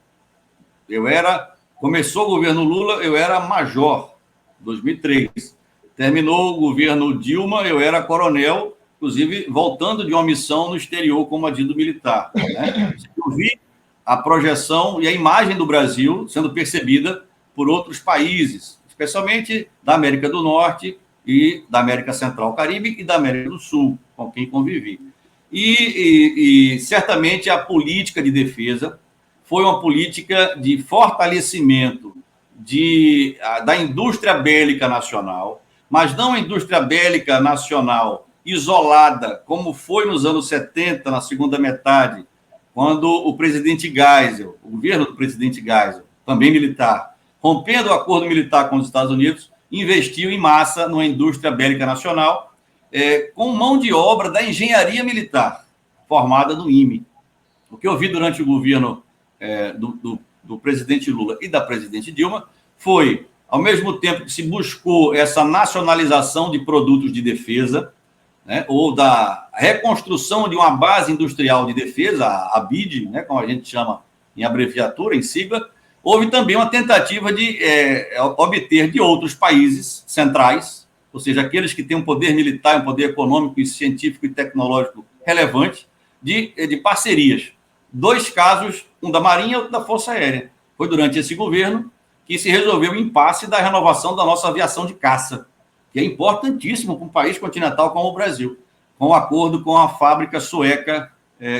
começou o governo Lula, eu era major, 2003. Terminou o governo Dilma, eu era coronel, inclusive voltando de uma missão no exterior como adido militar, né? Eu vi a projeção e a imagem do Brasil sendo percebida por outros países, especialmente da América do Norte e da América Central, Caribe e da América do Sul, com quem convivi. E certamente a política de defesa foi uma política de fortalecimento da indústria bélica nacional, mas não a indústria bélica nacional isolada, como foi nos anos 70, na segunda metade, quando o presidente Geisel, o governo do presidente Geisel, também militar, rompendo o acordo militar com os Estados Unidos, investiu em massa numa indústria bélica nacional, com mão de obra da engenharia militar, formada no IME. O que eu vi durante o governo do presidente Lula e da presidente Dilma foi, ao mesmo tempo que se buscou essa nacionalização de produtos de defesa, né, ou da reconstrução de uma base industrial de defesa, a BID, né, como a gente chama em abreviatura, em sigla, houve também uma tentativa de obter de outros países centrais, ou seja, aqueles que têm um poder militar, um poder econômico, e científico e tecnológico relevante, de parcerias. 2 casos, um da Marinha e outro da Força Aérea. Foi durante esse governo que se resolveu o impasse da renovação da nossa aviação de caça, que é importantíssimo para um país continental como o Brasil, com o acordo com a fábrica sueca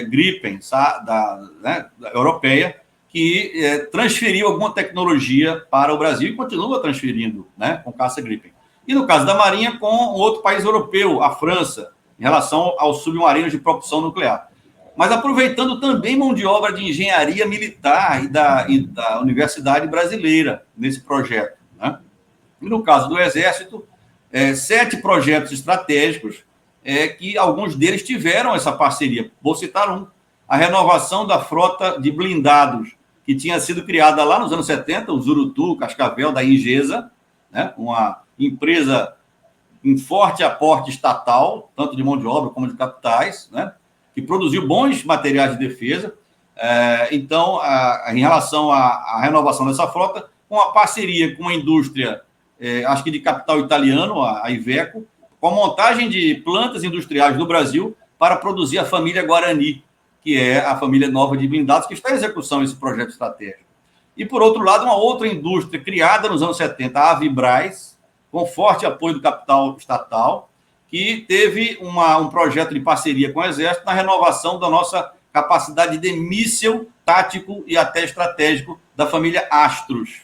Gripen, da europeia, que transferiu alguma tecnologia para o Brasil e continua transferindo, né, com caça Gripen. E no caso da Marinha, com um outro país europeu, a França, em relação aos submarinos de propulsão nuclear. Mas aproveitando também mão de obra de engenharia militar e da Universidade Brasileira nesse projeto, né? E no caso do Exército, 7 projetos estratégicos, que alguns deles tiveram essa parceria. Vou citar um: a renovação da frota de blindados, que tinha sido criada lá nos anos 70, o Zurutu, Cascavel, da Ingesa, né? Uma empresa em forte aporte estatal, tanto de mão de obra como de capitais, né? Que produziu bons materiais de defesa. Então, em relação à renovação dessa frota, com a parceria com a indústria, acho que de capital italiano, a Iveco, com a montagem de plantas industriais no Brasil para produzir a família Guarani, que é a família nova de blindados, que está em execução esse projeto estratégico. E, por outro lado, uma outra indústria criada nos anos 70, a Avibraz, com forte apoio do capital estatal, que teve um projeto de parceria com o Exército na renovação da nossa capacidade de míssil tático e até estratégico da família Astros,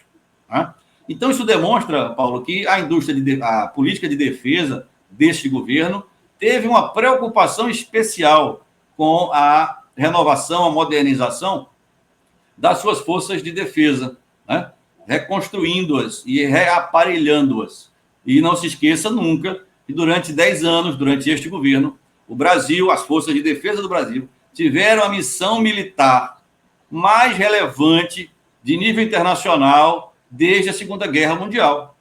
né? Então, isso demonstra, Paulo, que a política de defesa deste governo teve uma preocupação especial com a renovação, a modernização das suas forças de defesa, né? Reconstruindo-as e reaparelhando-as. E não se esqueça nunca que durante 10 anos, durante este governo, o Brasil, as forças de defesa do Brasil, tiveram a missão militar mais relevante de nível internacional desde a Segunda Guerra Mundial,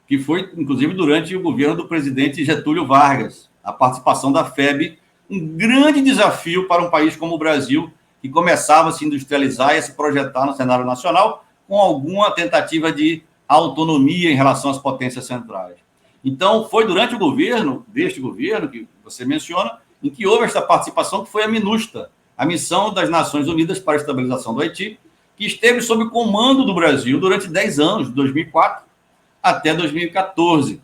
que foi, inclusive, durante o governo do presidente Getúlio Vargas, a participação da FEB, um grande desafio para um país como o Brasil, que começava a se industrializar e a se projetar no cenário nacional, com alguma tentativa de autonomia em relação às potências centrais. Então, foi durante o governo, deste governo, que você menciona, em que houve esta participação, que foi a MINUSTA, a Missão das Nações Unidas para a Estabilização do Haiti, que esteve sob comando do Brasil durante 10 anos, de 2004 até 2014.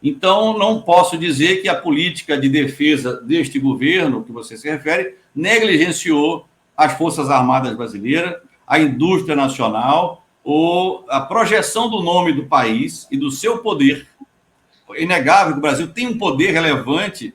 Então, não posso dizer que a política de defesa deste governo, que você se refere, negligenciou as Forças Armadas brasileiras, a indústria nacional, ou a projeção do nome do país e do seu poder. É inegável que o Brasil tem um poder relevante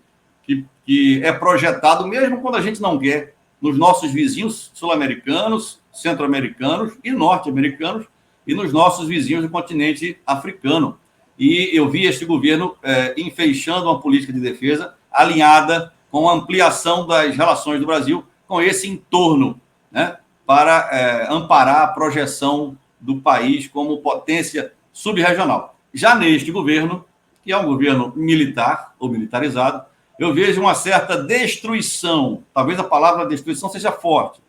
que é projetado, mesmo quando a gente não quer, nos nossos vizinhos sul-americanos, centro-americanos e norte-americanos, e nos nossos vizinhos do continente africano. E eu vi este governo enfeixando uma política de defesa alinhada com a ampliação das relações do Brasil com esse entorno, né, para amparar a projeção do país como potência subregional. Já neste governo, que é um governo militar ou militarizado, eu vejo uma certa destruição, talvez a palavra destruição seja forte,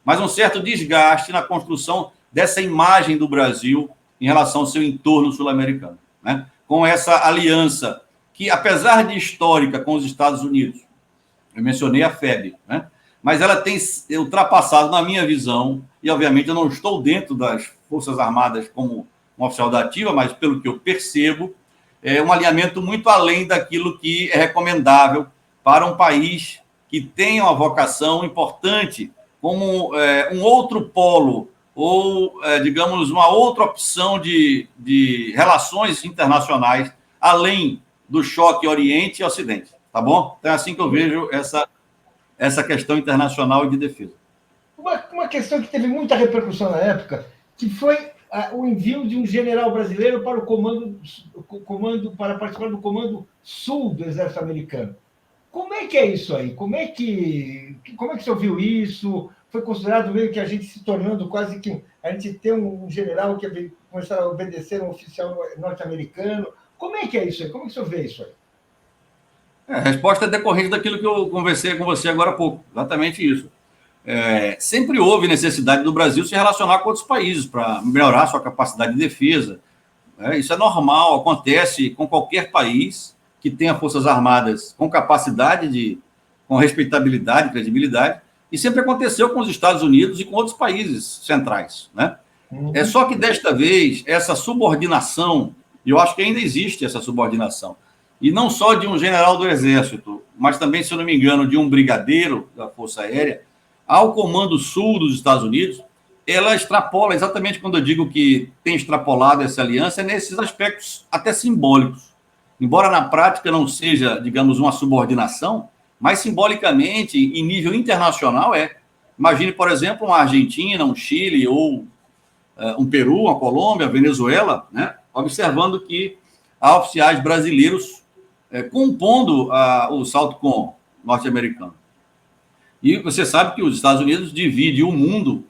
mas um certo desgaste na construção dessa imagem do Brasil em relação ao seu entorno sul-americano, né? Com essa aliança que, apesar de histórica com os Estados Unidos, eu mencionei a FEB, né? Mas ela tem ultrapassado, na minha visão, e obviamente eu não estou dentro das Forças Armadas como um oficial da ativa, mas pelo que eu percebo, é um alinhamento muito além daquilo que é recomendável para um país que tem uma vocação importante como um outro polo ou, digamos, uma outra opção de relações internacionais, além do choque Oriente e Ocidente, tá bom? Então é assim que eu vejo essa questão internacional e de defesa. Uma questão que teve muita repercussão na época, que foi o envio de um general brasileiro para para participar do Comando Sul do Exército Americano. Como é que é isso aí? Como é que você ouviu isso? Foi considerado meio que a gente se tornando quase que a gente tem um general que começar a obedecer a um oficial norte-americano. Como é que é isso aí? Como é que você vê isso aí? A resposta é decorrente daquilo que eu conversei com você agora há pouco, exatamente isso. Sempre houve necessidade do Brasil se relacionar com outros países para melhorar sua capacidade de defesa. Isso é normal, acontece com qualquer país que tenha forças armadas com capacidade, com respeitabilidade, credibilidade, e sempre aconteceu com os Estados Unidos e com outros países centrais, né? É só que desta vez essa subordinação, e eu acho que ainda existe essa subordinação, e não só de um general do Exército, mas também, se eu não me engano, de um brigadeiro da Força Aérea, ao Comando Sul dos Estados Unidos, ela extrapola, exatamente quando eu digo que tem extrapolado essa aliança, nesses aspectos até simbólicos. Embora na prática não seja, digamos, uma subordinação, mas simbolicamente, em nível internacional, é. Imagine, por exemplo, uma Argentina, um Chile, ou um Peru, uma Colômbia, Venezuela, né, observando que há oficiais brasileiros compondo o SALTCOM norte-americano. E você sabe que os Estados Unidos dividem o mundo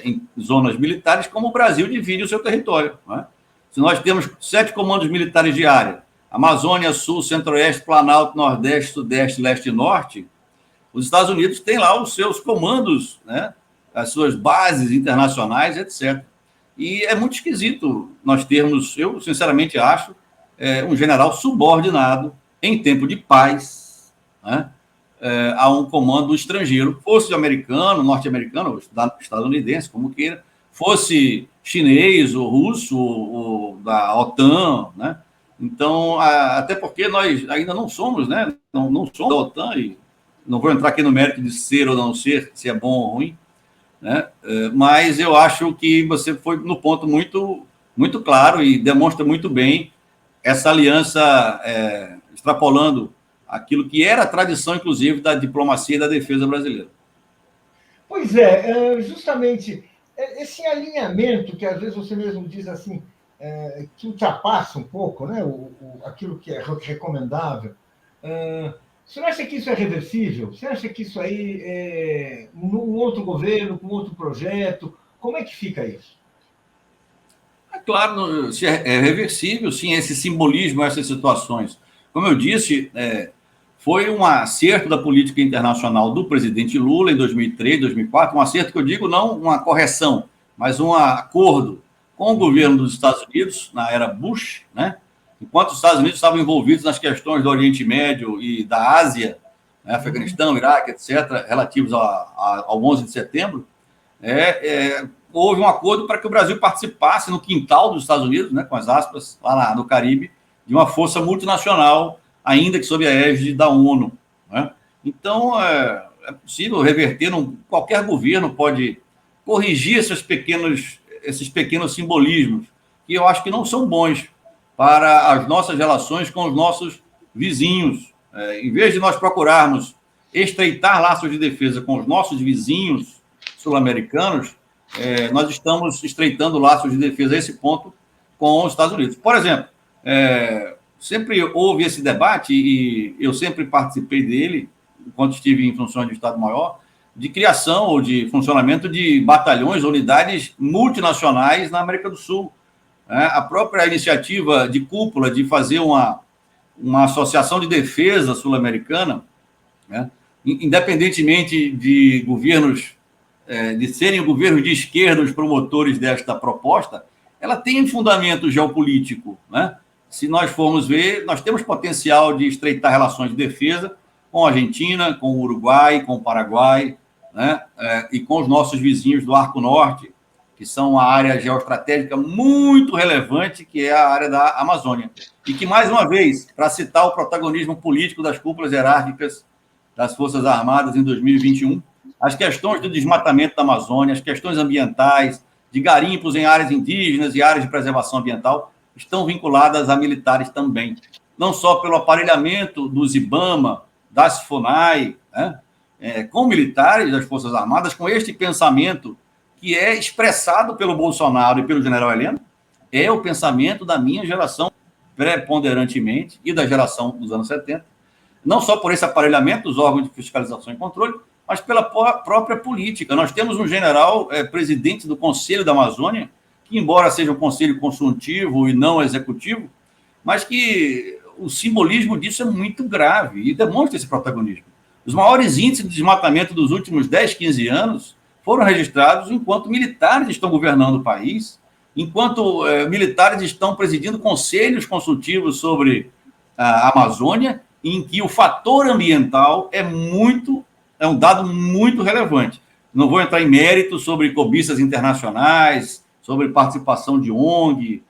em zonas militares, como o Brasil divide o seu território. Né? Se nós temos 7 comandos militares de área, Amazônia, Sul, Centro-Oeste, Planalto, Nordeste, Sudeste, Leste e Norte, os Estados Unidos têm lá os seus comandos, né? As suas bases internacionais, etc. E é muito esquisito nós termos, eu sinceramente acho, um general subordinado em tempo de paz, né? A um comando estrangeiro, fosse americano, norte-americano, ou estadunidense, como queira, fosse chinês ou russo, ou da OTAN, né? Então, até porque nós ainda não somos, né? Não somos da OTAN, e não vou entrar aqui no mérito de ser ou não ser, se é bom ou ruim, né? Mas eu acho que você foi no ponto muito, muito claro e demonstra muito bem essa aliança extrapolando aquilo que era a tradição, inclusive, da diplomacia e da defesa brasileira. Pois é, justamente esse alinhamento que às vezes você mesmo diz assim, que ultrapassa um pouco, né, aquilo que é recomendável. Você acha que isso é reversível? Você acha que isso aí, num outro governo, com outro projeto, como é que fica isso? Claro, se é reversível, sim, esse simbolismo, essas situações. Como eu disse, foi um acerto da política internacional do presidente Lula em 2003, 2004, um acerto que eu digo não uma correção, mas um acordo com o governo dos Estados Unidos, na era Bush, né? Enquanto os Estados Unidos estavam envolvidos nas questões do Oriente Médio e da Ásia, né? Afeganistão, Iraque, etc., relativos ao 11 de setembro, houve um acordo para que o Brasil participasse no quintal dos Estados Unidos, né, com as aspas, lá no Caribe, de uma força multinacional, ainda que sob a égide da ONU. Né? Então, é possível reverter, qualquer governo pode corrigir esses pequenos simbolismos, que eu acho que não são bons para as nossas relações com os nossos vizinhos. Em vez de nós procurarmos estreitar laços de defesa com os nossos vizinhos sul-americanos, nós estamos estreitando laços de defesa a esse ponto com os Estados Unidos. Por exemplo, sempre houve esse debate, e eu sempre participei dele, enquanto estive em funções de Estado-Maior, de criação ou de funcionamento de batalhões, unidades multinacionais na América do Sul. A própria iniciativa de cúpula de fazer uma associação de defesa sul-americana, né, independentemente de governos, de serem governos de esquerda os promotores desta proposta, ela tem um fundamento geopolítico, né? Se nós formos ver, nós temos potencial de estreitar relações de defesa com a Argentina, com o Uruguai, com o Paraguai, né? E com os nossos vizinhos do Arco Norte, que são uma área geoestratégica muito relevante, que é a área da Amazônia. E que, mais uma vez, para citar o protagonismo político das cúpulas hierárquicas das Forças Armadas em 2021, as questões do desmatamento da Amazônia, as questões ambientais, de garimpos em áreas indígenas e áreas de preservação ambiental estão vinculadas a militares também. Não só pelo aparelhamento dos IBAMA, das FUNAI, né, com militares das Forças Armadas, com este pensamento que é expressado pelo Bolsonaro e pelo general Heleno, é o pensamento da minha geração, preponderantemente, e da geração dos anos 70, não só por esse aparelhamento dos órgãos de fiscalização e controle, mas pela própria política. Nós temos um general presidente do Conselho da Amazônia, que, embora seja um conselho consultivo e não executivo, mas que o simbolismo disso é muito grave e demonstra esse protagonismo. Os maiores índices de desmatamento dos últimos 10, 15 anos foram registrados enquanto militares estão governando o país, enquanto militares estão presidindo conselhos consultivos sobre a Amazônia, em que o fator ambiental é um dado muito relevante. Não vou entrar em mérito sobre cobiças internacionais, sobre participação de ONG,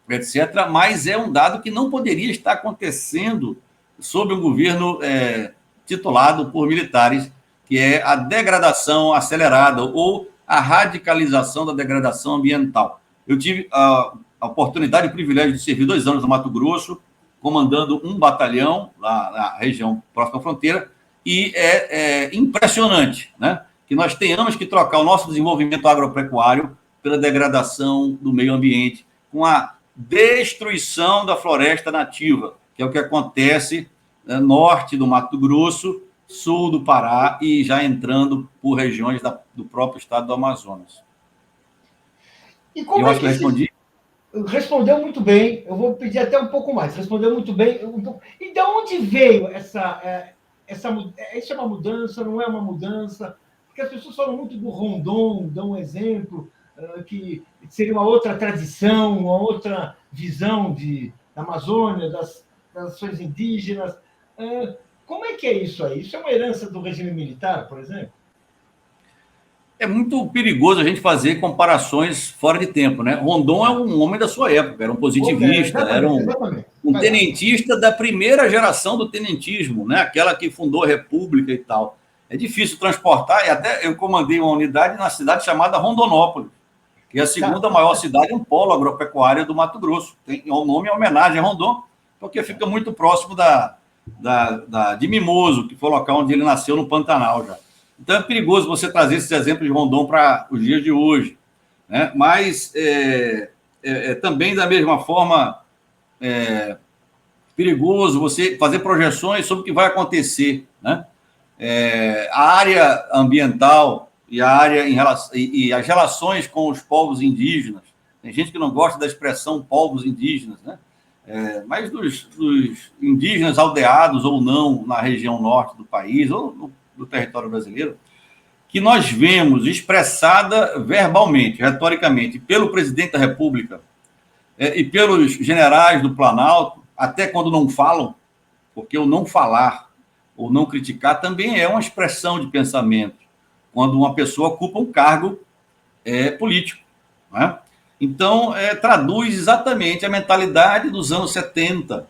etc., mas é um dado que não poderia estar acontecendo sob um governo titulado por militares, que é a degradação acelerada ou a radicalização da degradação ambiental. Eu tive a oportunidade e o privilégio de servir 2 anos no Mato Grosso, comandando um batalhão lá na região próxima à fronteira, e é impressionante, né, que nós tenhamos que trocar o nosso desenvolvimento agropecuário pela degradação do meio ambiente, com a destruição da floresta nativa, que é o que acontece norte do Mato Grosso, sul do Pará e já entrando por regiões do próprio estado do Amazonas. E como acho que respondi? Respondeu muito bem. Eu vou pedir até um pouco mais. Respondeu muito bem. E de onde veio essa isso é uma mudança, não é uma mudança? Porque as pessoas falam muito do Rondon, dão um exemplo, que seria uma outra tradição, uma outra visão da Amazônia, das nações indígenas. Como é que é isso aí? Isso é uma herança do regime militar, por exemplo? É muito perigoso a gente fazer comparações fora de tempo, né? Rondon é um homem da sua época, era um positivista, era um tenentista da primeira geração do tenentismo, né? Aquela que fundou a República e tal. É difícil transportar, e até eu comandei uma unidade na cidade chamada Rondonópolis, que é a segunda maior cidade, um polo agropecuário do Mato Grosso. Tem o nome em homenagem a Rondon, porque fica muito próximo de Mimoso, que foi o local onde ele nasceu, no Pantanal já. Então, é perigoso você trazer esses exemplos de Rondon para os dias de hoje, né? Mas também, da mesma forma, perigoso você fazer projeções sobre o que vai acontecer, né? A área ambiental e as relações com os povos indígenas. Tem gente que não gosta da expressão povos indígenas, né? Mas dos indígenas aldeados ou não na região norte do país, ou do território brasileiro, que nós vemos expressada verbalmente, retoricamente, pelo presidente da República e pelos generais do Planalto, até quando não falam, porque o não falar ou não criticar também é uma expressão de pensamento, quando uma pessoa ocupa um cargo político, né? Então, traduz exatamente a mentalidade dos anos 70.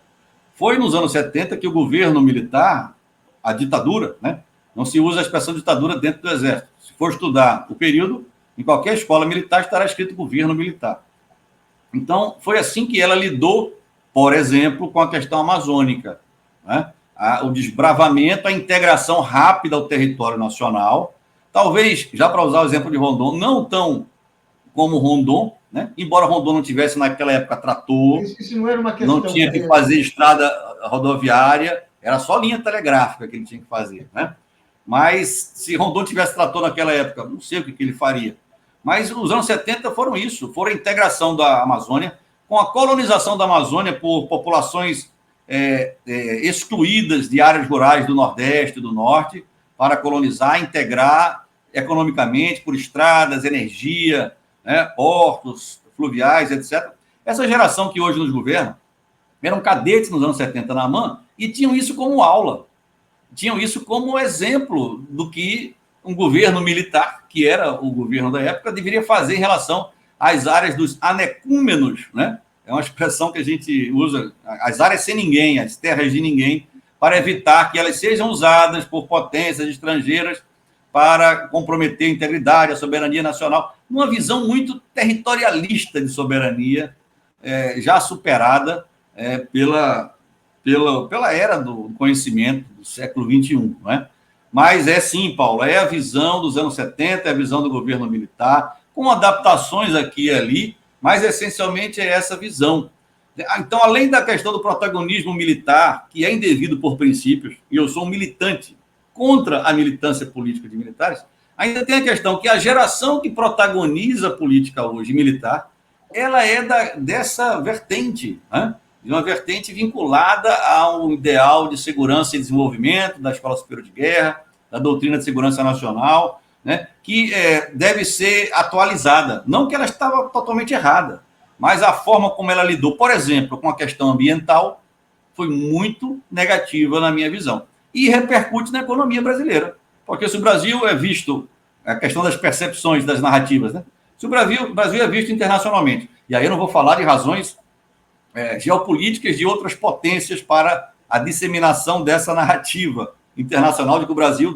Foi nos anos 70 que o governo militar, a ditadura, né? Não se usa a expressão ditadura dentro do Exército. Se for estudar o período, em qualquer escola militar estará escrito governo militar. Então, foi assim que ela lidou, por exemplo, com a questão amazônica, né? O desbravamento, a integração rápida ao território nacional. Talvez, já para usar o exemplo de Rondon, não tão como Rondon, né? Embora Rondon não tivesse naquela época trator, isso não era uma questão, não tinha que fazer estrada rodoviária, era só linha telegráfica que ele tinha que fazer, né? Mas se Rondon tivesse trator naquela época, não sei o que ele faria. Mas os anos 70 foram isso, foram a integração da Amazônia com a colonização da Amazônia por populações excluídas de áreas rurais do Nordeste e do Norte para colonizar, integrar economicamente por estradas, energia, né, portos fluviais, etc. Essa geração que hoje nos governa eram cadetes nos anos 70 na AMAN e tinham isso como aula, tinham isso como exemplo do que um governo militar, que era o governo da época, deveria fazer em relação às áreas dos anecúmenos, né? É uma expressão que a gente usa, as áreas sem ninguém, as terras de ninguém, para evitar que elas sejam usadas por potências estrangeiras para comprometer a integridade, a soberania nacional, numa visão muito territorialista de soberania, já superada pela era do conhecimento do século XXI, não é? Mas sim, Paulo, é a visão dos anos 70, é a visão do governo militar, com adaptações aqui e ali, mas essencialmente é essa visão. Então, além da questão do protagonismo militar, que é indevido por princípios, e eu sou um militante contra a militância política de militares, ainda tem a questão que a geração que protagoniza a política hoje militar, ela é dessa vertente, né? De uma vertente vinculada ao ideal de segurança e desenvolvimento da Escola Superior de Guerra, da doutrina de segurança nacional, né? Que deve ser atualizada. Não que ela estava totalmente errada, mas a forma como ela lidou, por exemplo, com a questão ambiental, foi muito negativa na minha visão. E repercute na economia brasileira. Porque se o Brasil é visto, a questão das percepções, das narrativas, né? Se o Brasil é visto internacionalmente, e aí eu não vou falar de razões geopolíticas de outras potências para a disseminação dessa narrativa internacional de que o Brasil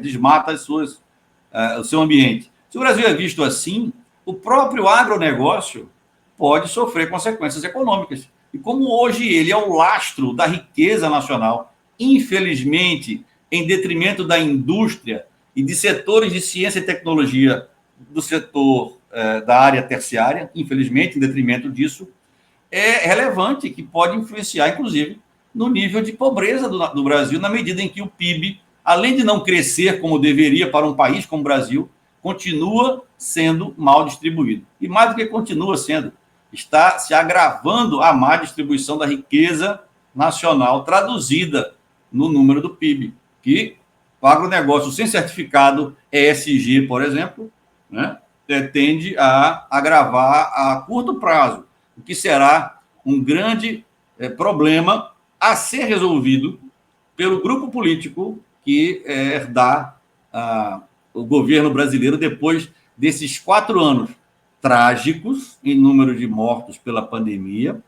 desmata o seu ambiente. Se o Brasil é visto assim, o próprio agronegócio pode sofrer consequências econômicas. E como hoje ele é o lastro da riqueza nacional, infelizmente, em detrimento da indústria e de setores de ciência e tecnologia do setor da área terciária, infelizmente, em detrimento disso, é relevante, que pode influenciar, inclusive, no nível de pobreza do Brasil, na medida em que o PIB, além de não crescer como deveria para um país como o Brasil, continua sendo mal distribuído. E mais do que continua sendo, está se agravando a má distribuição da riqueza nacional, traduzida no número do PIB, que o agronegócio sem certificado ESG, por exemplo, né, tende a agravar a curto prazo, o que será um grande problema a ser resolvido pelo grupo político que herdar o governo brasileiro depois desses 4 anos trágicos em número de mortos pela pandemia,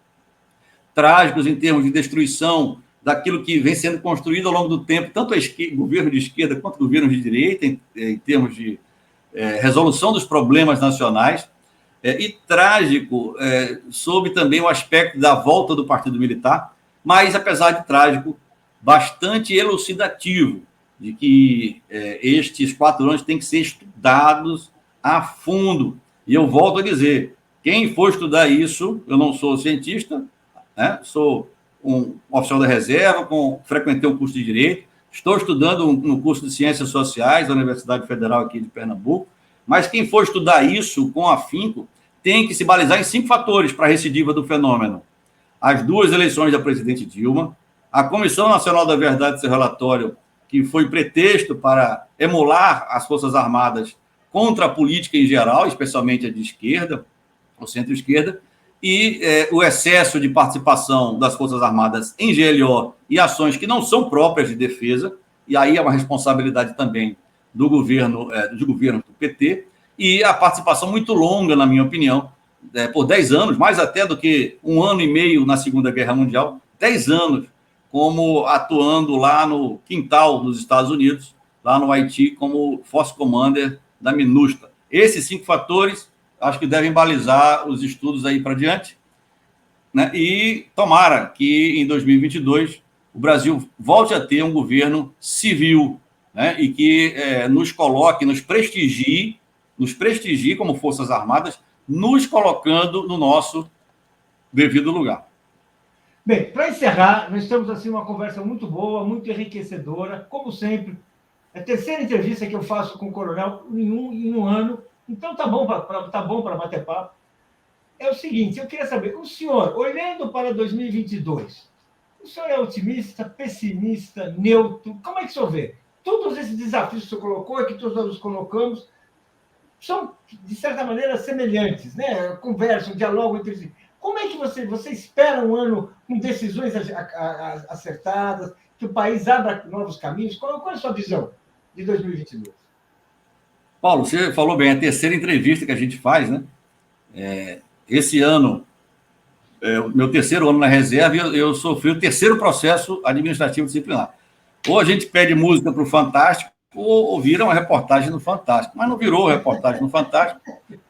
trágicos em termos de destruição daquilo que vem sendo construído ao longo do tempo, tanto o governo de esquerda quanto o governo de direita, em termos de resolução dos problemas nacionais, e trágico sob também o aspecto da volta do Partido Militar, mas, apesar de trágico, bastante elucidativo, de que estes 4 anos têm que ser estudados a fundo. E eu volto a dizer, quem for estudar isso, eu não sou cientista, né, sou um oficial da reserva, frequentei um curso de Direito, estou estudando no curso de Ciências Sociais da Universidade Federal aqui de Pernambuco, mas quem for estudar isso com afinco tem que se balizar em 5 fatores para a recidiva do fenômeno. As 2 eleições da presidente Dilma, a Comissão Nacional da Verdade e seu relatório, que foi pretexto para emular as Forças Armadas contra a política em geral, especialmente a de esquerda, ou centro-esquerda, e o excesso de participação das Forças Armadas em GLO e ações que não são próprias de defesa, e aí é uma responsabilidade também do governo do PT, e a participação muito longa, na minha opinião, por 10 anos, mais até do que 1 ano e meio na Segunda Guerra Mundial, 10 anos como atuando lá no quintal dos Estados Unidos, lá no Haiti, como Force Commander da MINUSTA. Esses 5 fatores acho que devem balizar os estudos aí para diante, né? E tomara que em 2022 o Brasil volte a ter um governo civil, né? E que nos coloque, nos prestigie como Forças Armadas, nos colocando no nosso devido lugar. Bem, para encerrar, nós temos assim uma conversa muito boa, muito enriquecedora, como sempre. É a 3ª entrevista que eu faço com o coronel em um ano, então tá bom para bater papo. É o seguinte, eu queria saber, o senhor, olhando para 2022, o senhor é otimista, pessimista, neutro? Como é que o senhor vê? Todos esses desafios que o senhor colocou e que todos nós colocamos são, de certa maneira, semelhantes, né? Conversam, dialogam entre si. Como é que você espera um ano com decisões acertadas, que o país abra novos caminhos? Qual é a sua visão de 2022? Paulo, você falou bem, a 3ª entrevista que a gente faz, né? Esse ano, o meu 3º ano na reserva, eu sofri o 3º processo administrativo disciplinar. Ou a gente pede música para o Fantástico, ou viram uma reportagem no Fantástico. Mas não virou reportagem no Fantástico,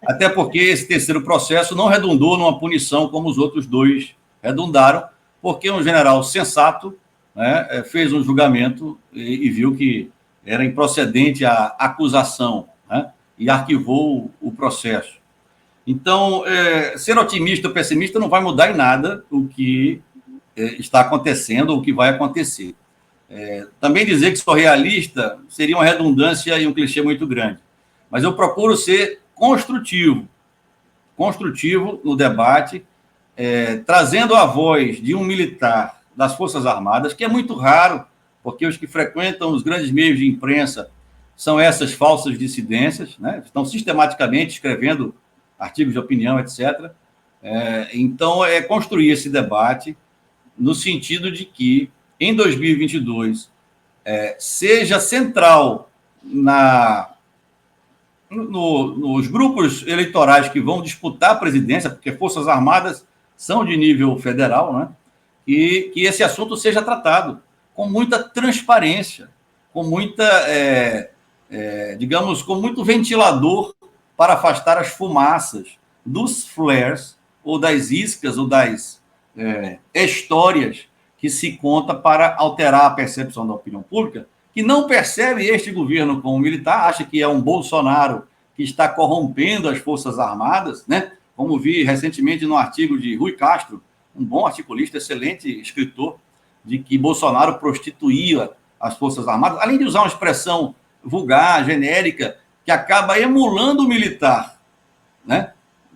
até porque esse terceiro processo não redundou numa punição como os outros dois redundaram, porque um general sensato, né, fez um julgamento e viu que era improcedente a acusação, né, e arquivou o processo. Então, ser otimista ou pessimista não vai mudar em nada o que está acontecendo ou o que vai acontecer. Também dizer que sou realista seria uma redundância e um clichê muito grande. Mas eu procuro ser construtivo no debate, trazendo a voz de um militar das Forças Armadas, que é muito raro, porque os que frequentam os grandes meios de imprensa são essas falsas dissidências, né? Estão sistematicamente escrevendo artigos de opinião, etc. Então, construir esse debate no sentido de que, em 2022, seja central nos grupos eleitorais que vão disputar a presidência, porque Forças Armadas são de nível federal, né? E que esse assunto seja tratado com muita transparência, com muita, digamos, com muito ventilador para afastar as fumaças dos flares, ou das iscas, ou das histórias que se conta para alterar a percepção da opinião pública, que não percebe este governo como militar, acha que é um Bolsonaro que está corrompendo as Forças Armadas, né? Como vi recentemente no artigo de Rui Castro, um bom articulista, excelente escritor, de que Bolsonaro prostituía as Forças Armadas, além de usar uma expressão vulgar, genérica, que acaba emulando o militar, né?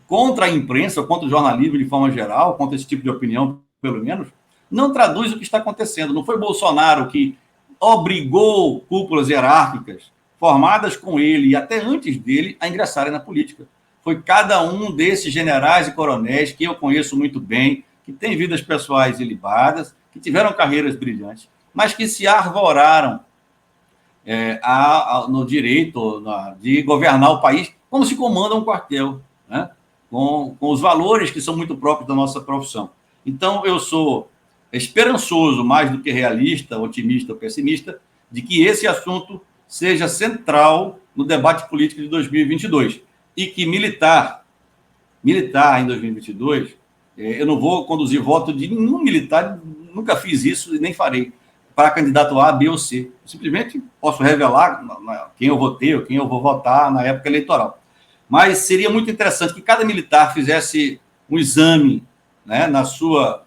Contra a imprensa, contra o jornalismo de forma geral, contra esse tipo de opinião, pelo menos, não traduz o que está acontecendo. Não foi Bolsonaro que obrigou cúpulas hierárquicas formadas com ele e até antes dele a ingressarem na política. Foi cada um desses generais e coronéis que eu conheço muito bem, que têm vidas pessoais ilibadas, que tiveram carreiras brilhantes, mas que se arvoraram no direito de governar o país como se comanda um quartel, né? Com os valores que são muito próprios da nossa profissão. Então, eu sou esperançoso, mais do que realista, otimista ou pessimista, de que esse assunto seja central no debate político de 2022 e que militar em 2022, eu não vou conduzir voto de nenhum militar, nunca fiz isso e nem farei, para candidato A, B ou C. Eu simplesmente posso revelar quem eu votei ou quem eu vou votar na época eleitoral. Mas seria muito interessante que cada militar fizesse um exame, né, na sua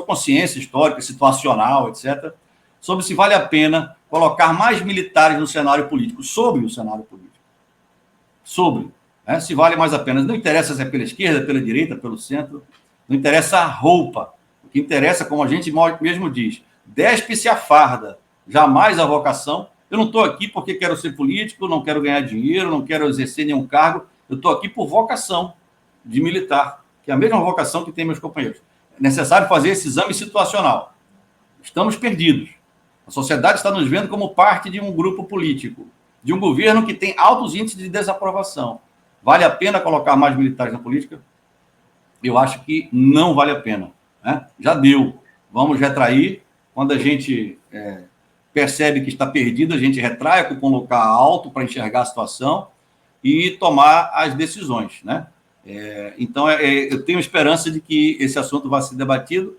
consciência histórica, situacional, etc., sobre se vale a pena colocar mais militares no cenário político, sobre o cenário político. Se vale mais a pena. Não interessa se é pela esquerda, pela direita, pelo centro, não interessa a roupa. O que interessa, como a gente mesmo diz, despe-se a farda, jamais a vocação. Eu não estou aqui porque quero ser político, não quero ganhar dinheiro, não quero exercer nenhum cargo. Eu estou aqui por vocação de militar, que é a mesma vocação que tem meus companheiros. É necessário fazer esse exame situacional. Estamos perdidos. A sociedade está nos vendo como parte de um grupo político, de um governo que tem altos índices de desaprovação. Vale a pena colocar mais militares na política? Eu acho que não vale a pena, né? Já deu. Vamos retrair. Quando a gente percebe que está perdido, a gente retrai com um lugar alto para enxergar a situação e tomar as decisões, né? Então, eu tenho esperança de que esse assunto vá ser debatido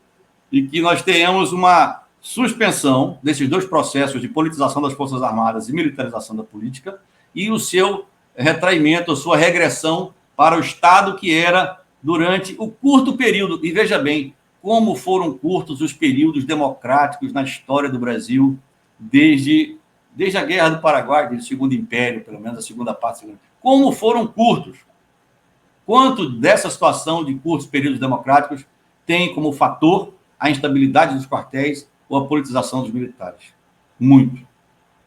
e que nós tenhamos uma suspensão desses dois processos de politização das Forças Armadas e militarização da política e o seu retraimento, a sua regressão para o estado que era durante o curto período. E veja bem, como foram curtos os períodos democráticos na história do Brasil, desde a Guerra do Paraguai, desde o Segundo Império, pelo menos a segunda parte. Como foram curtos. Quanto dessa situação de curtos períodos democráticos tem como fator a instabilidade dos quartéis ou a politização dos militares? Muito,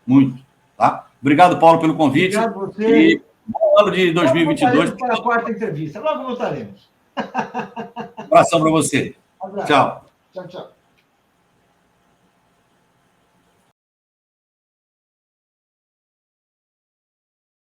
muito. Tá? Obrigado, Paulo, pelo convite. Obrigado a você. E bom ano de 2022. Para a quarta entrevista. Logo voltaremos. Um abração para você. Abraço. Tchau. Tchau, tchau.